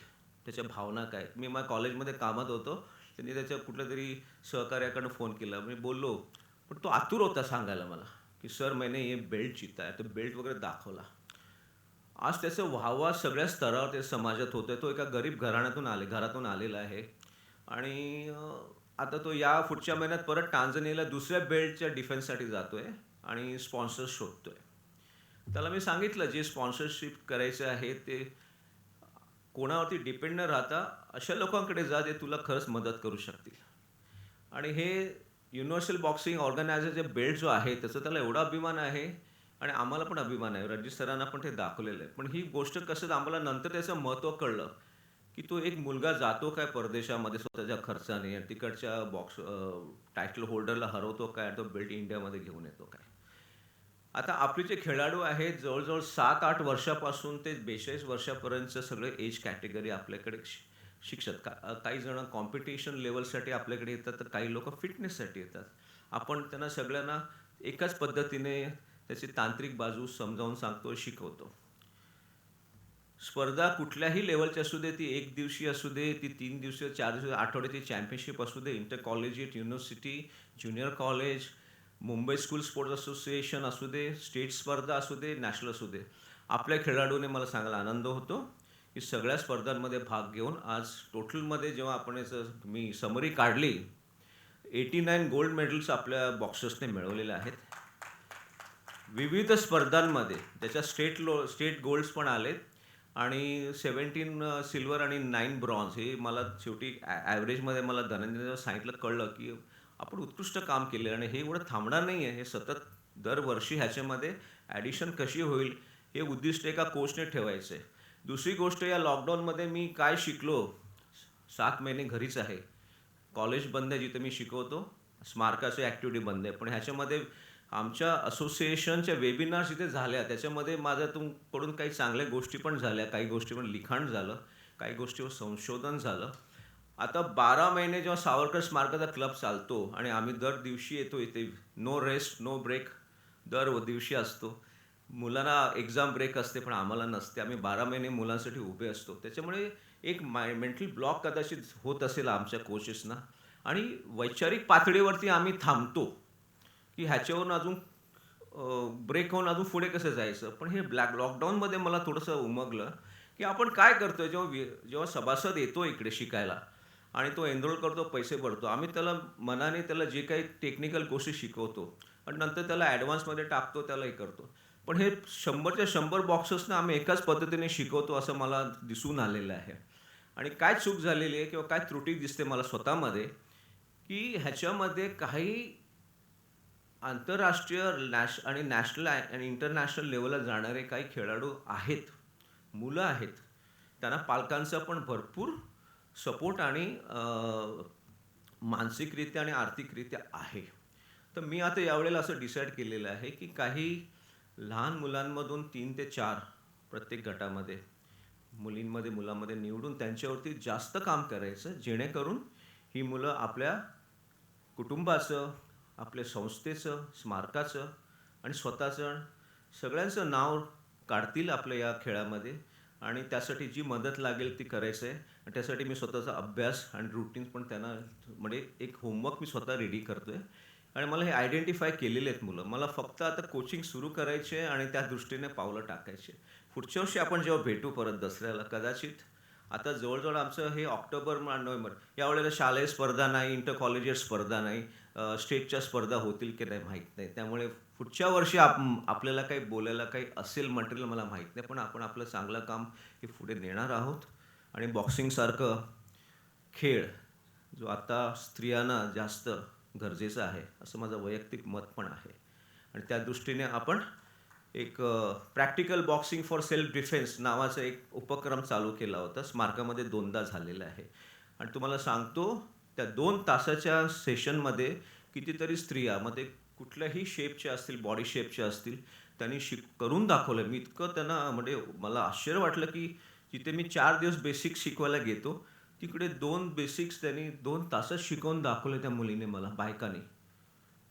S6: त्याच्या भावना काय. मी माझ्या कॉलेजमध्ये कामात होतो, त्यांनी त्याच्या कुठल्या तरी सहकार्याकडनं फोन केला. मी बोललो, पण तो आतुर होता सांगायला मला की सर मैंने ये बेल्ट जीता है. तो बेल्ट वगैरे दाखवला. आज त्याचं वाहवा सगळ्या स्तरावर ते समाजात होतं आहे. तो एका गरीब घरातून आलेला आहे आणि आता तो या पुढच्या महिन्यात परत टांझानियाला दुसऱ्या बेल्टच्या डिफेन्ससाठी जातो आहे आणि स्पॉन्सर्स शोधतो आहे. त्याला मी सांगितलं जे स्पॉन्सरशिप करायचं आहे ते कोणावरती डिपेंड न राहता अशा लोकांकडे जा जे तुला खरंच मदत करू शकतील. आणि हे युनिव्हर्सल बॉक्सिंग ऑर्गनायझरचे बेल्ट जो आहे त्याचा त्याला एवढा अभिमान आहे आणि आम्हाला पण अभिमान आहे. रणजित सरांना पण ते दाखवलेलं आहे. पण ही गोष्ट कसं आम्हाला नंतर त्याचं महत्त्व कळलं की तो एक मुलगा जातो काय परदेशामध्ये स्वतःच्या खर्चाने आणि तिकडच्या टायटल होल्डरला हरवतो काय, तो बेल्ट इंडियामध्ये घेऊन येतो काय. आता आपले जे खेळाडू आहेत जवळजवळ 7-8 वर्षापासून ते 42 वर्षापर्यंतचं सगळे एज कॅटेगरी आपल्याकडे शिक्षक. काही जण कॉम्पिटिशन लेवलसाठी आपल्याकडे येतात तर काही लोक फिटनेससाठी येतात. आपण त्यांना सगळ्यांना एकाच पद्धतीने त्याची तांत्रिक बाजू समजावून सांगतो, शिकवतो. स्पर्धा कुठल्याही लेवलची असू दे, ती 1 दिवसीय असू दे, ती 3 दिवसीय, 4 दिवसीय, आठवड्याची चॅम्पियनशिप असू दे, inter collegiate, university, junior college, Mumbai school sports association असू दे, स्टेट स्पर्धा असू दे, नॅशनल असू दे, आपल्या खेळाडूने मला सांगायला आनंद होतो की सगळ्या स्पर्धांमध्ये भाग घेऊन आज टोटलमध्ये जेव्हा आपण याचं मी समरी काढली 89 गोल्ड मेडल्स आपल्या बॉक्सर्सने मिळवलेले आहेत विविध स्पर्धांमध्ये. त्याच्या स्टेट गोल्ड्स पण आलेत आणि 17 सिल्वर आणि 9 ब्रॉन्झ. हे मला शेवटी ॲव्हरेजमध्ये मला धनंजय सांगितलं, कळलं की आपण उत्कृष्ट काम केले आणि हे एवढं थांबणार नाही आहे. हे सतत दरवर्षी ह्याच्यामध्ये ॲडिशन कशी होईल हे उद्दिष्ट एका कोचने ठेवायचं आहे. दुसरी गोष्ट, या लॉकडाऊनमध्ये मी काय शिकलो, 7 महिने घरीच आहे. कॉलेज बंद आहे जिथे मी शिकवतो, स्मारकाची ॲक्टिव्हिटी बंद आहे. पण ह्याच्यामध्ये आमच्या असोसिएशनच्या वेबिनार्स इथे झाल्या, त्याच्यामध्ये माझ्याकडून काही चांगल्या गोष्टी पण झाल्या, काही गोष्टीवर लिखाण झालं, काही गोष्टीवर संशोधन झालं. आता 12 महिने जेव्हा सावरकर स्मारकाचा क्लब चालतो आणि आम्ही दर दिवशी येतो इथे, नो रेस्ट नो ब्रेक दर दिवशी असतो. मुलांना एक्झाम ब्रेक असते पण आम्हाला नसते. आम्ही 12 महिने मुलांसाठी उभे असतो. त्याच्यामुळे एक मेंटल ब्लॉक कदाचित होत असेल आमच्या कोचेसना आणि वैचारिक पातळीवरती आम्ही थांबतो की ह्याच्यावरून अजून ब्रेक होऊन अजून पुढे कसं जायचं. पण हे लॉकडाऊनमध्ये मला थोडंसं उमगलं की आपण काय करतोय. जेव्हा सभासद येतो इकडे शिकायला आणि तो एनरोल करतो, पैसे भरतो, आम्ही त्याला मनाने त्याला जे काही टेक्निकल गोष्टी शिकवतो आणि नंतर त्याला ॲडव्हान्समध्ये टाकतो, त्याला हे करतो. पण हे 100च्या 100 बॉक्सेसना आम्ही एकाच पद्धतीने शिकवतो असं मला दिसून आलेलं आहे. आणि काय चूक झालेली आहे किंवा काय त्रुटी दिसते मला स्वतःमध्ये की ह्याच्यामध्ये काही आंतरराष्ट्रीय आणि नॅशनल आणि इंटरनॅशनल लेवलला जाणारे काही खेळाडू आहेत, मुलं आहेत. त्यांना पालकांचा पण भरपूर सपोर्ट आणि मानसिकरित्या आणि आर्थिकरित्या आहे. तर मी आता यावेळेला असं डिसाईड केलेलं आहे की काही लहान मुलांमधून 3 ते 4 प्रत्येक गटामध्ये मुलींमध्ये मुलांमध्ये निवडून त्यांच्यावरती जास्त काम करायचं, जेणेकरून ही मुलं आपल्या कुटुंबाचं, आपल्या संस्थेचं, स्मारकाचं आणि स्वतःचं सगळ्यांचं नाव काढतील आपल्या या खेळामध्ये. आणि त्यासाठी जी मदत लागेल ती करायचं आहे. आणि त्यासाठी मी स्वतःचा अभ्यास आणि रुटीन पण त्यांना म्हणजे एक होमवर्क मी स्वतः रेडी करतो आहे. आणि मला हे आयडेंटिफाय केलेले आहेत मुलं. मला फक्त आता कोचिंग सुरू करायचे आणि त्या दृष्टीने पावलं टाकायचे. पुढच्या वर्षी आपण जेव्हा भेटू परत दसऱ्याला कदाचित, आता जवळजवळ आमचं हे ऑक्टोबर नोव्हेंबर यावेळेला शालेय स्पर्धा नाही, इंटर कॉलेजिएट स्पर्धा नाही, स्टेटच्या स्पर्धा होतील की नाही माहीत नाही. त्यामुळे पुढच्या वर्षी आपल्याला काही बोलायला काही असेल मटेरियल मला माहीत नाही. पण आपण आपलं चांगलं काम हे पुढे नेणार आहोत. आणि बॉक्सिंगसारखं खेळ जो आता स्त्रियांना जास्त गरजेचा आहे असं माझं वैयक्तिक मत पण आहे. आणि त्या दृष्टीने आपण एक practical boxing for self defence नावाचा एक उपक्रम चालू केला होता. स्मारकामध्ये 2दा झालेला आहे. आणि तुम्हाला सांगतो त्या 2 तासाच्या सेशनमध्ये कितीतरी स्त्रिया, मग ते कुठल्याही शेपच्या असतील, बॉडी शेपच्या असतील, त्यांनी करून दाखवलं. मी इतकं त्यांना म्हणजे मला आश्चर्य वाटलं की जिथे मी 4 दिवस बेसिक्स शिकवायला घेतो तिकडे 2 बेसिक्स त्यांनी 2 तासात शिकवून दाखवले त्या मुलीने मला, बायकांनी.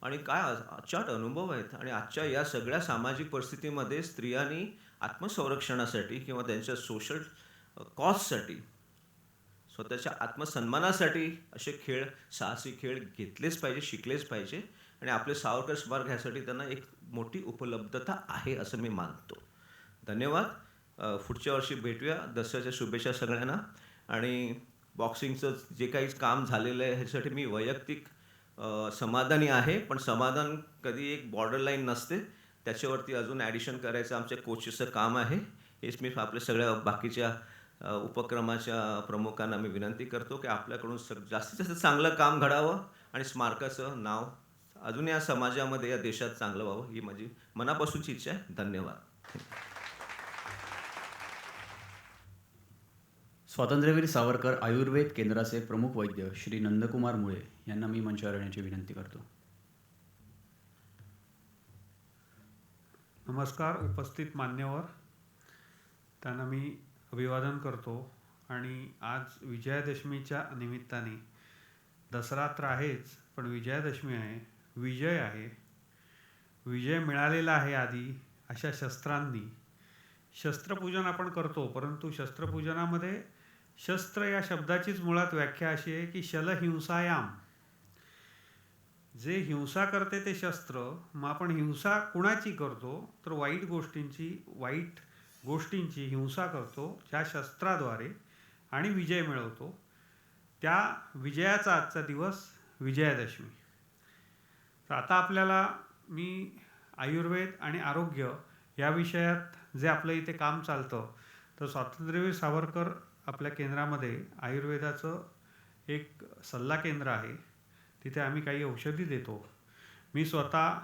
S6: आणि काय अचाट अनुभव आहेत. आणि आजच्या या सगळ्या सामाजिक परिस्थितीमध्ये स्त्रियांनी आत्मसंरक्षणासाठी किंवा त्यांच्या सोशल कॉजसाठी, स्वतःच्या आत्मसन्मानासाठी असे खेळ, साहसी खेळ घेतलेच पाहिजे, शिकलेच पाहिजे. आणि आपले सावरकर स्मारक ह्यासाठी त्यांना एक मोठी उपलब्धता आहे असं मी मानतो. धन्यवाद. पुढच्या वर्षी भेटूया. दसऱ्याच्या शुभेच्छा सगळ्यांना. आणि बॉक्सिंगचं जे काही काम झालेलं आहे ह्यासाठी मी वैयक्तिक समाधानी आहे. पण समाधान कधी एक बॉर्डर लाईन नसते, त्याच्यावरती अजून ॲडिशन करायचं आमच्या कोचेसचं काम आहे. हेच मी आपल्या सगळ्या बाकीच्या उपक्रमाच्या प्रमुखांना मी विनंती करतो की आपल्याकडून जास्तीत जास्त चांगलं काम घडावं आणि स्मारकाचं नाव अजून या समाजामध्ये, या देशात चांगलं व्हावं ही माझी मनापासूनची इच्छा आहे. धन्यवाद.
S2: स्वातंत्र्यवीर सावरकर आयुर्वेद केंद्राचे प्रमुख वैद्य श्री नंदकुमार मुळे यांना मी मंचावर येण्याची विनंती करतो.
S7: नमस्कार. उपस्थित मान्यवर, त्यांना मी अभिवादन करतो. आणि आज विजयादशमीच्या निमित्ताने दसरा तर आहेच, पण विजयादशमी आहे, विजय आहे. विजय मिळालेला आहे आधी अशा शस्त्रांनी. शस्त्रपूजन आपण करतो, परंतु शस्त्रपूजनामध्ये शस्त्र या शब्दाचीच मुळात व्याख्या अशी आहे की शल हिंसायाम. जे हिंसा करते ते शस्त्र. मग आपण हिंसा कुणाची करतो तर वाईट गोष्टींची हिंसा करतो ज्या शस्त्राद्वारे, आणि विजय मिळवतो. त्या विजयाचा आजचा दिवस विजयादशमी. तर आता आपल्याला मी आयुर्वेद आणि आरोग्य या विषयात जे आपलं इथे काम चालतं, तर स्वातंत्र्यवीर सावरकर आपल्या केंद्रामध्ये आयुर्वेदाचं एक सल्ला केंद्र आहे. तिथे आम्ही काही औषधी देतो. मी स्वतः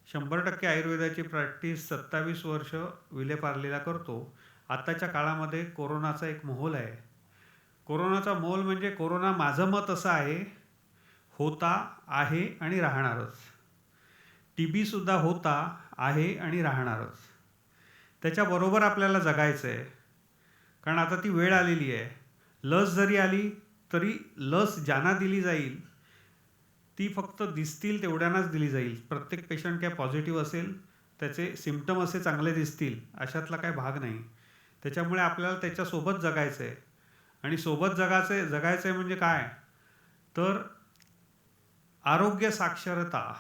S7: 100% आयुर्वेदाची प्रॅक्टिस 27 वर्ष विलेपार्लेला करतो. आत्ताच्या काळामध्ये कोरोनाचा एक माहोल आहे, कोरोनाचा मोल म्हणजे कोरोना, माझं मत असं आहे, होता, आहे आणि राहणारच. TB सुद्धा होता, आहे आणि राहणारच. त्याच्याबरोबर आपल्याला जगायचं आहे, कारण आता ती वेळ आलेली आहे. लस जरी आली तरी लस ज्यांना दिली जाईल ती फक्त दिसतील तेवढ्यांनाच दिली जाईल. प्रत्येक पेशंट काय पॉझिटिव्ह असेल, त्याचे सिम्पटम असे चांगले दिसतील अशातला काय भाग नाही. त्याच्यामुळे आपल्याला त्याच्यासोबत जगायचं आहे. आणि सोबत जगायचं आहे म्हणजे काय, तर आरोग्य साक्षरता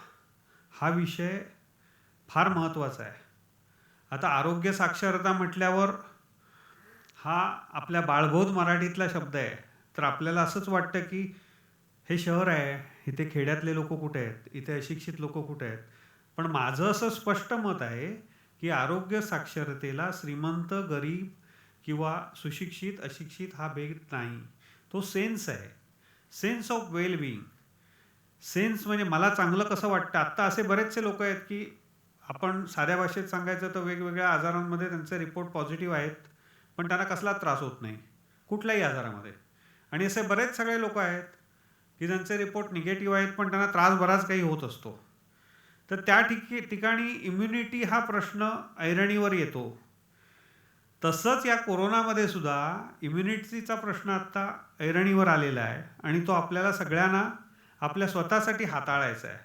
S7: हा विषय फार महत्त्वाचा आहे. आता आरोग्य साक्षरता म्हटल्यावर हा आपल्या बाळबोध मराठीतला शब्द आहे. तर आपल्याला असंच वाटतं की हे शहर आहे, इथे खेड्यातले लोक कुठे आहेत, इथे अशिक्षित लोक कुठे आहेत. पण माझं असं स्पष्ट मत आहे की आरोग्य साक्षरतेला श्रीमंत, गरीब किंवा सुशिक्षित, अशिक्षित हा भेद नाही. तो सेन्स आहे, sense of well being. Sense म्हणजे मला चांगलं कसं वाटतं. आत्ता असे बरेचसे लोक आहेत की आपण साध्या भाषेत सांगायचं तर वेगवेगळ्या आजारांमध्ये त्यांचे रिपोर्ट पॉझिटिव्ह आहेत, पण त्यांना कसलाच त्रास होत नाही कुठल्याही आजारामध्ये. आणि असे बरेच सगळे लोक आहेत की ज्यांचे रिपोर्ट निगेटिव्ह आहेत, पण त्यांना त्रास बराच काही होत असतो. तर त्या ठिकाणी इम्युनिटी हा प्रश्न ऐरणीवर येतो. तसंच या कोरोनामध्ये सुद्धा इम्युनिटीचा प्रश्न आत्ता ऐरणीवर आलेला आहे आणि तो आपल्याला सगळ्यांना आपल्या स्वतःसाठी हाताळायचा आहे.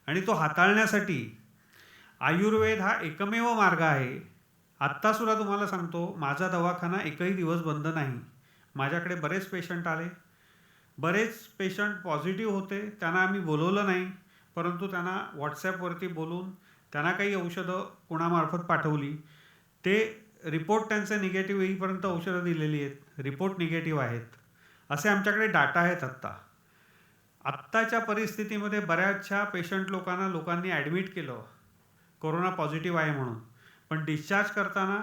S7: आणि तो हाताळण्यासाठी आयुर्वेद हा एकमेव मार्ग आहे. आत्तासुद्धा तुम्हाला सांगतो, माझा दवाखाना एकही दिवस बंद नाही. माझ्याकडे बरेच पेशंट आले, बरेच पेशंट पॉझिटिव्ह होते, त्यांना आम्ही बोलवलं नाही, परंतु त्यांना व्हॉट्सॲपवरती बोलून त्यांना काही औषधं कोणामार्फत पाठवली. ते रिपोर्ट त्यांचे निगेटिव्ह येईपर्यंत औषधं दिलेली आहेत, रिपोर्ट निगेटिव्ह आहेत. असे आमच्याकडे डाटा आहेत. आत्ताच्या परिस्थितीमध्ये बऱ्याचशा पेशंट लोकांनी ॲडमिट केलं कोरोना पॉझिटिव्ह आहे म्हणून, पण डिस्चार्ज करताना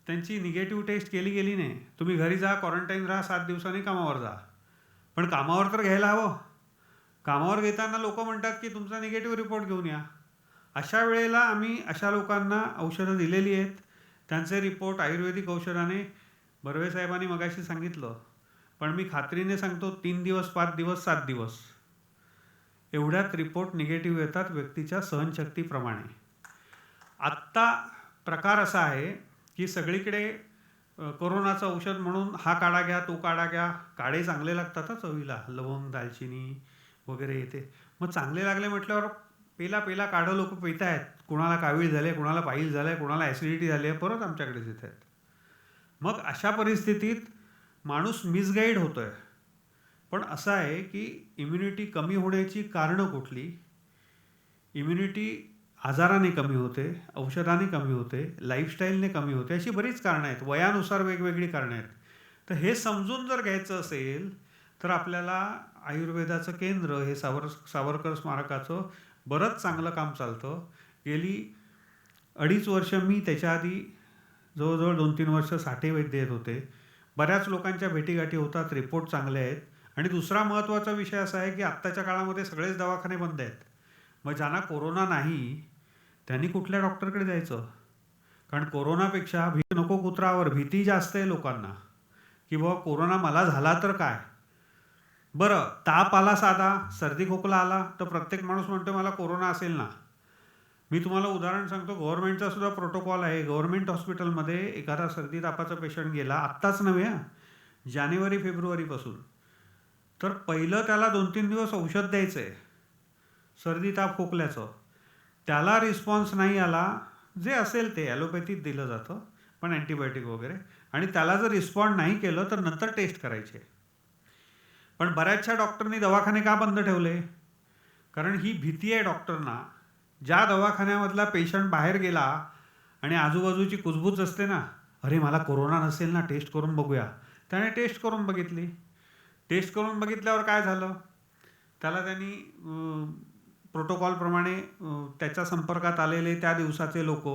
S7: त्यांची निगेटिव्ह टेस्ट केली गेली नाही. तुम्ही घरी जा, क्वारंटाईन राहा, 7 दिवसांनी कामावर जा. पण कामावर तर घ्यायला हवं. कामावर घेताना लोक म्हणतात की तुमचा निगेटिव्ह रिपोर्ट घेऊन या. अशा वेळेला आम्ही अशा लोकांना औषधं दिलेली आहेत. त्यांचे रिपोर्ट आयुर्वेदिक औषधाने, बर्वे साहेबांनी मगाशी सांगितलं, पण मी खात्रीने सांगतो 3 दिवस, 5 दिवस, 7 दिवस एवढ्यात रिपोर्ट निगेटिव्ह येतात व्यक्तीच्या सहनशक्तीप्रमाणे. आत्ता प्रकार असा आहे की सगळीकडे कोरोनाचं औषध म्हणून हा काढा घ्या, तो काढा घ्या. काढे चांगले लागतात चवीला, लवंग, दालचिनी वगैरे येते. मग चांगले लागले म्हटल्यावर पेला काढं लोक पित आहेत. कुणाला कावीळ झाले, कुणाला पाईल झालं, कुणाला ॲसिडिटी झाली आहे, परत आमच्याकडेच येत आहेत. मग अशा परिस्थितीत माणूस मिसगाईड होतो आहे. पण असं आहे की इम्युनिटी कमी होण्याची कारणं कुठली? इम्युनिटी आजाराने कमी होते, औषधाने कमी होते, लाईफस्टाईलने कमी होते, अशी बरीच कारणं आहेत. वयानुसार वेगवेगळी कारणं आहेत. तर हे समजून जर घ्यायचं असेल तर आपल्याला आयुर्वेदाचं केंद्र हे सावरकर स्मारकाचं बरंच चांगलं काम चालतं. गेली 2.5 वर्ष मी त्याच्या आधी जवळजवळ 2-3 वर्ष साठे वैद्य येत होते. बऱ्याच लोकांच्या भेटीगाठी होतात, रिपोर्ट चांगले आहेत. आणि दुसरा महत्त्वाचा विषय असा आहे की आत्ताच्या काळामध्ये सगळेच दवाखाने बंद आहेत. मग ज्यांना कोरोना नाही त्यांनी कुठल्या डॉक्टरकडे जायचं? कारण कोरोनापेक्षा भीती नको कुत्रावर, भीती जास्त आहे लोकांना की बाबा कोरोना मला झाला तर काय. बरं, ताप आला, साधा सर्दी खोकला आला तर प्रत्येक माणूस म्हणतो मला कोरोना असेल ना. मी तुम्हाला उदाहरण सांगतो, गव्हर्नमेंटचा सुद्धा प्रोटोकॉल आहे. गव्हर्नमेंट हॉस्पिटलमध्ये एखादा सर्दी तापाचा पेशंट गेला, आत्ताच नव्हे, जानेवारी फेब्रुवारीपासून, तर पहिलं त्याला 2-3 दिवस औषध द्यायचं आहे सर्दी ताप खोकल्याचं. त्याला रिस्पॉन्स नाही आला, जे असेल ते ॲलोपॅथीत दिलं जातं, पण अँटीबायोटिक वगैरे, आणि त्याला जर रिस्पॉन्ड नाही केलं तर नंतर टेस्ट करायचे. पण बऱ्याचशा डॉक्टरनी दवाखाने का बंद ठेवले? कारण ही भीती आहे डॉक्टरना. ज्या दवाखान्यामधला पेशंट बाहेर गेला आणि आजूबाजूची कुजबूज असते ना, अरे मला कोरोना नसेल ना, टेस्ट करून बघूया. त्याने टेस्ट करून बघितली. टेस्ट करून बघितल्यावर काय झालं, त्याला त्यांनी प्रोटोकॉलप्रमाणे त्याच्या संपर्कात आलेले त्या दिवसाचे लोक,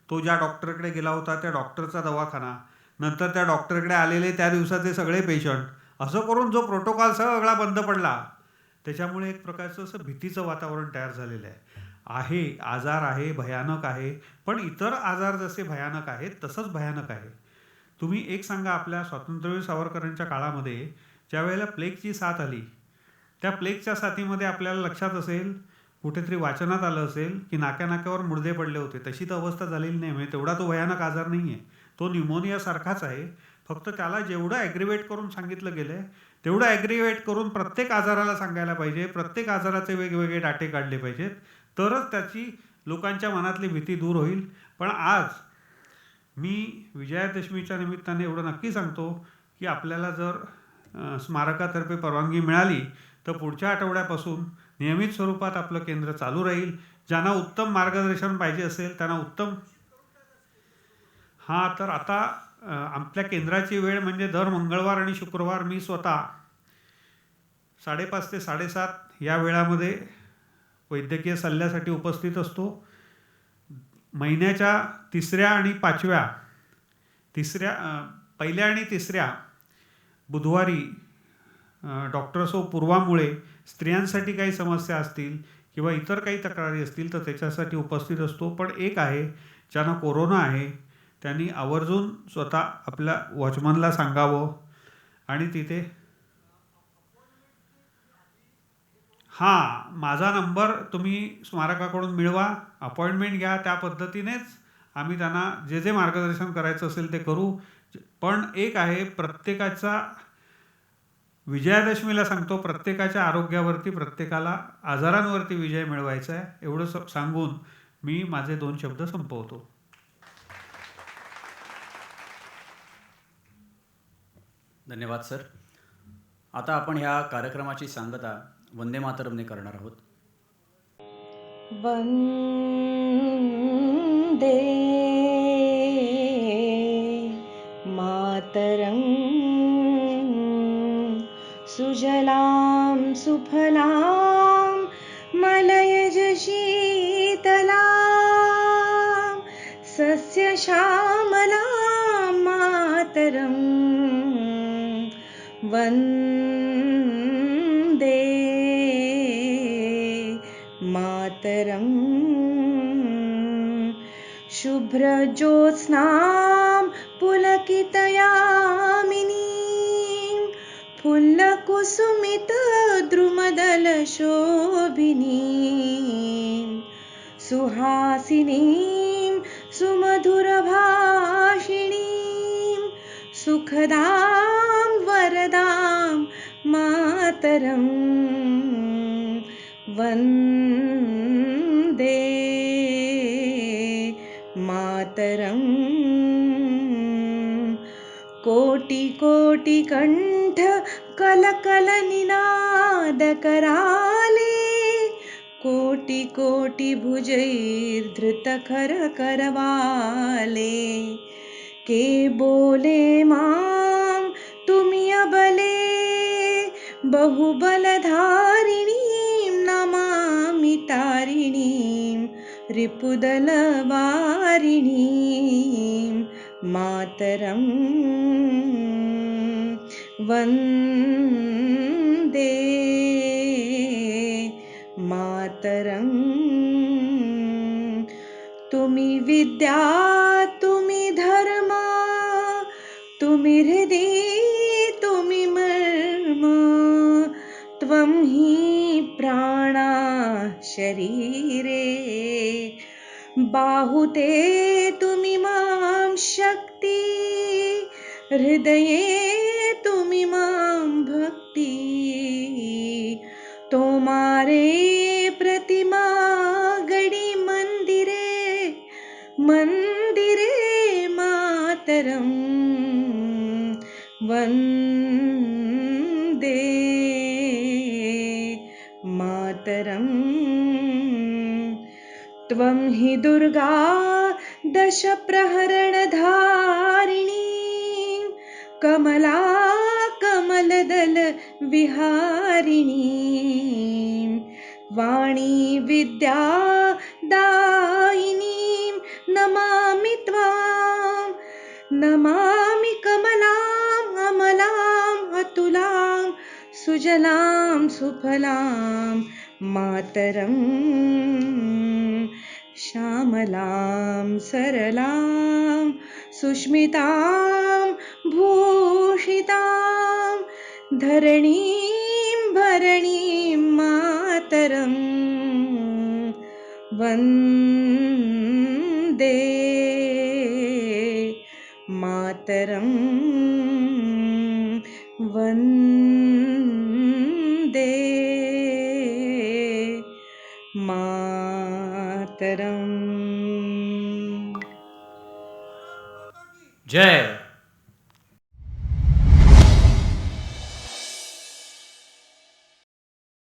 S7: तो ज्या डॉक्टरकडे गेला होता त्या डॉक्टरचा दवाखाना, नंतर त्या डॉक्टरकडे आलेले त्या दिवसाचे सगळे पेशंट, असं करून जो प्रोटोकॉल सगळा बंद पडला. त्याच्यामुळे एक प्रकारचं असं भीतीचं वातावरण तयार झालेलं आहे. आजार आहे, भयानक आहे, पण इतर आजार जसे भयानक आहेत तसंच भयानक आहे. तुम्ही एक सांगा, आपल्या स्वातंत्र्यवीर सावरकरांच्या काळामध्ये ज्या वेळेला प्लेगची साथ आली, त्या प्लेगच्या साथीमध्ये आपल्याला लक्षात असेल, कुठेतरी वाचनात आलं असेल की नाक्यानाक्यावर मुडदे पडले होते. तशी तर अवस्था झालेली नाही. म्हणजे तेवढा तो भयानक आजार नाही आहे. तो न्यूमोनियासारखाच आहे. फक्त त्याला जेवढं ॲग्रिवेट करून सांगितलं गेलं आहे, तेवढं ॲग्रिवेट करून प्रत्येक आजाराला सांगायला पाहिजे. प्रत्येक आजाराचे वेगवेगळे डाटे काढले पाहिजेत. तरच त्याची लोकांच्या मनातली भीती दूर होईल. पण आज मी विजयादशमीच्या निमित्ताने एवढं नक्की सांगतो की आपल्याला जर स्मारकातर्फे परवानगी मिळाली तर पुढच्या आठवड्यापासून नियमित स्वरूपात आपलं केंद्र चालू राहील. ज्यांना उत्तम मार्गदर्शन पाहिजे असेल त्यांना उत्तम. हां, तर आता आपल्या केंद्राची वेळ म्हणजे दर मंगळवार आणि शुक्रवार मी स्वतः 5:30 ते 7:30 या वेळामध्ये वैद्यकीय सल्ल्यासाठी उपस्थित असतो. महिन्याच्या पहिल्या आणि तिसऱ्या बुधवारी डॉक्टर पूर्वामुळे स्त्रियांसाठी काही समस्या असतील किंवा इतर काही तक्रारी असतील तर त्याच्यासाठी उपस्थित असतो. पण एक आहे, ज्यांना कोरोना आहे त्यांनी आवर्जून स्वतः आपल्या वॉचमनला सांगावं आणि तिथे. हां, माझा नंबर तुम्ही स्मारकाकडून मिळवा, अपॉइंटमेंट घ्या. त्या पद्धतीनेच आम्ही त्यांना जे जे मार्गदर्शन करायचं असेल ते करू. पण एक आहे, प्रत्येकाचा विजयादशमीला सांगतो, प्रत्येकाच्या आरोग्यावरती, प्रत्येकाला आजारांवरती विजय मिळवायचा आहे. एवढं सांगून मी माझे 2 शब्द संपवतो.
S2: धन्यवाद सर. आता आपण ह्या कार्यक्रमाची सांगता वंदे मातरमने करणार आहोत.
S8: वन्दे मातरं सुजलां सुफलां मलयज शीतलां सस्यश्यामलां मातरं वन्दे मातरं शुभ्रज्योत्स्नां पुलकितयामिनीं फुल्लकुसुमितद्रुमदलशोभिनीं सुहासिनीं सुमधुरभाषिणीं सुखदां वरदां मातरं वन्दे मातरं कोटिकोटिकण्ठ कलकलनिनादकराले कोटिकोटिभुजैर्धृतकरकरवाले के बोले मां तुमि अबले बहुबलधारिणीं नमामि तारिणीं रिपुदलवारिणीं मातरं वन्दे मातरं तुमि विद्या तुमि धर्म तुमि हृदि तुमि मर्म त्वं हि प्राणा शरीरे बाहुते तुमि मां शक्ति हृदये तुमि मां भक्ति तोमारे प्रतिमा गडी मंदिरे मंदिरे मातरं वन्दे मातरं त्वं हि दुर्गा दशप्रहरणधारिणी कमला कमलदल विहारिणी वाणी विद्या दायिनीं नमामि त्वां नमामि कमलां अमलां अतुलां सुजलां सुफलां मातरं श्यामलां सरलां सुष्मितां भूषितां धरणीं भरणीं मातरं वन्दे मातरं वन्दे मातरम्.
S2: जय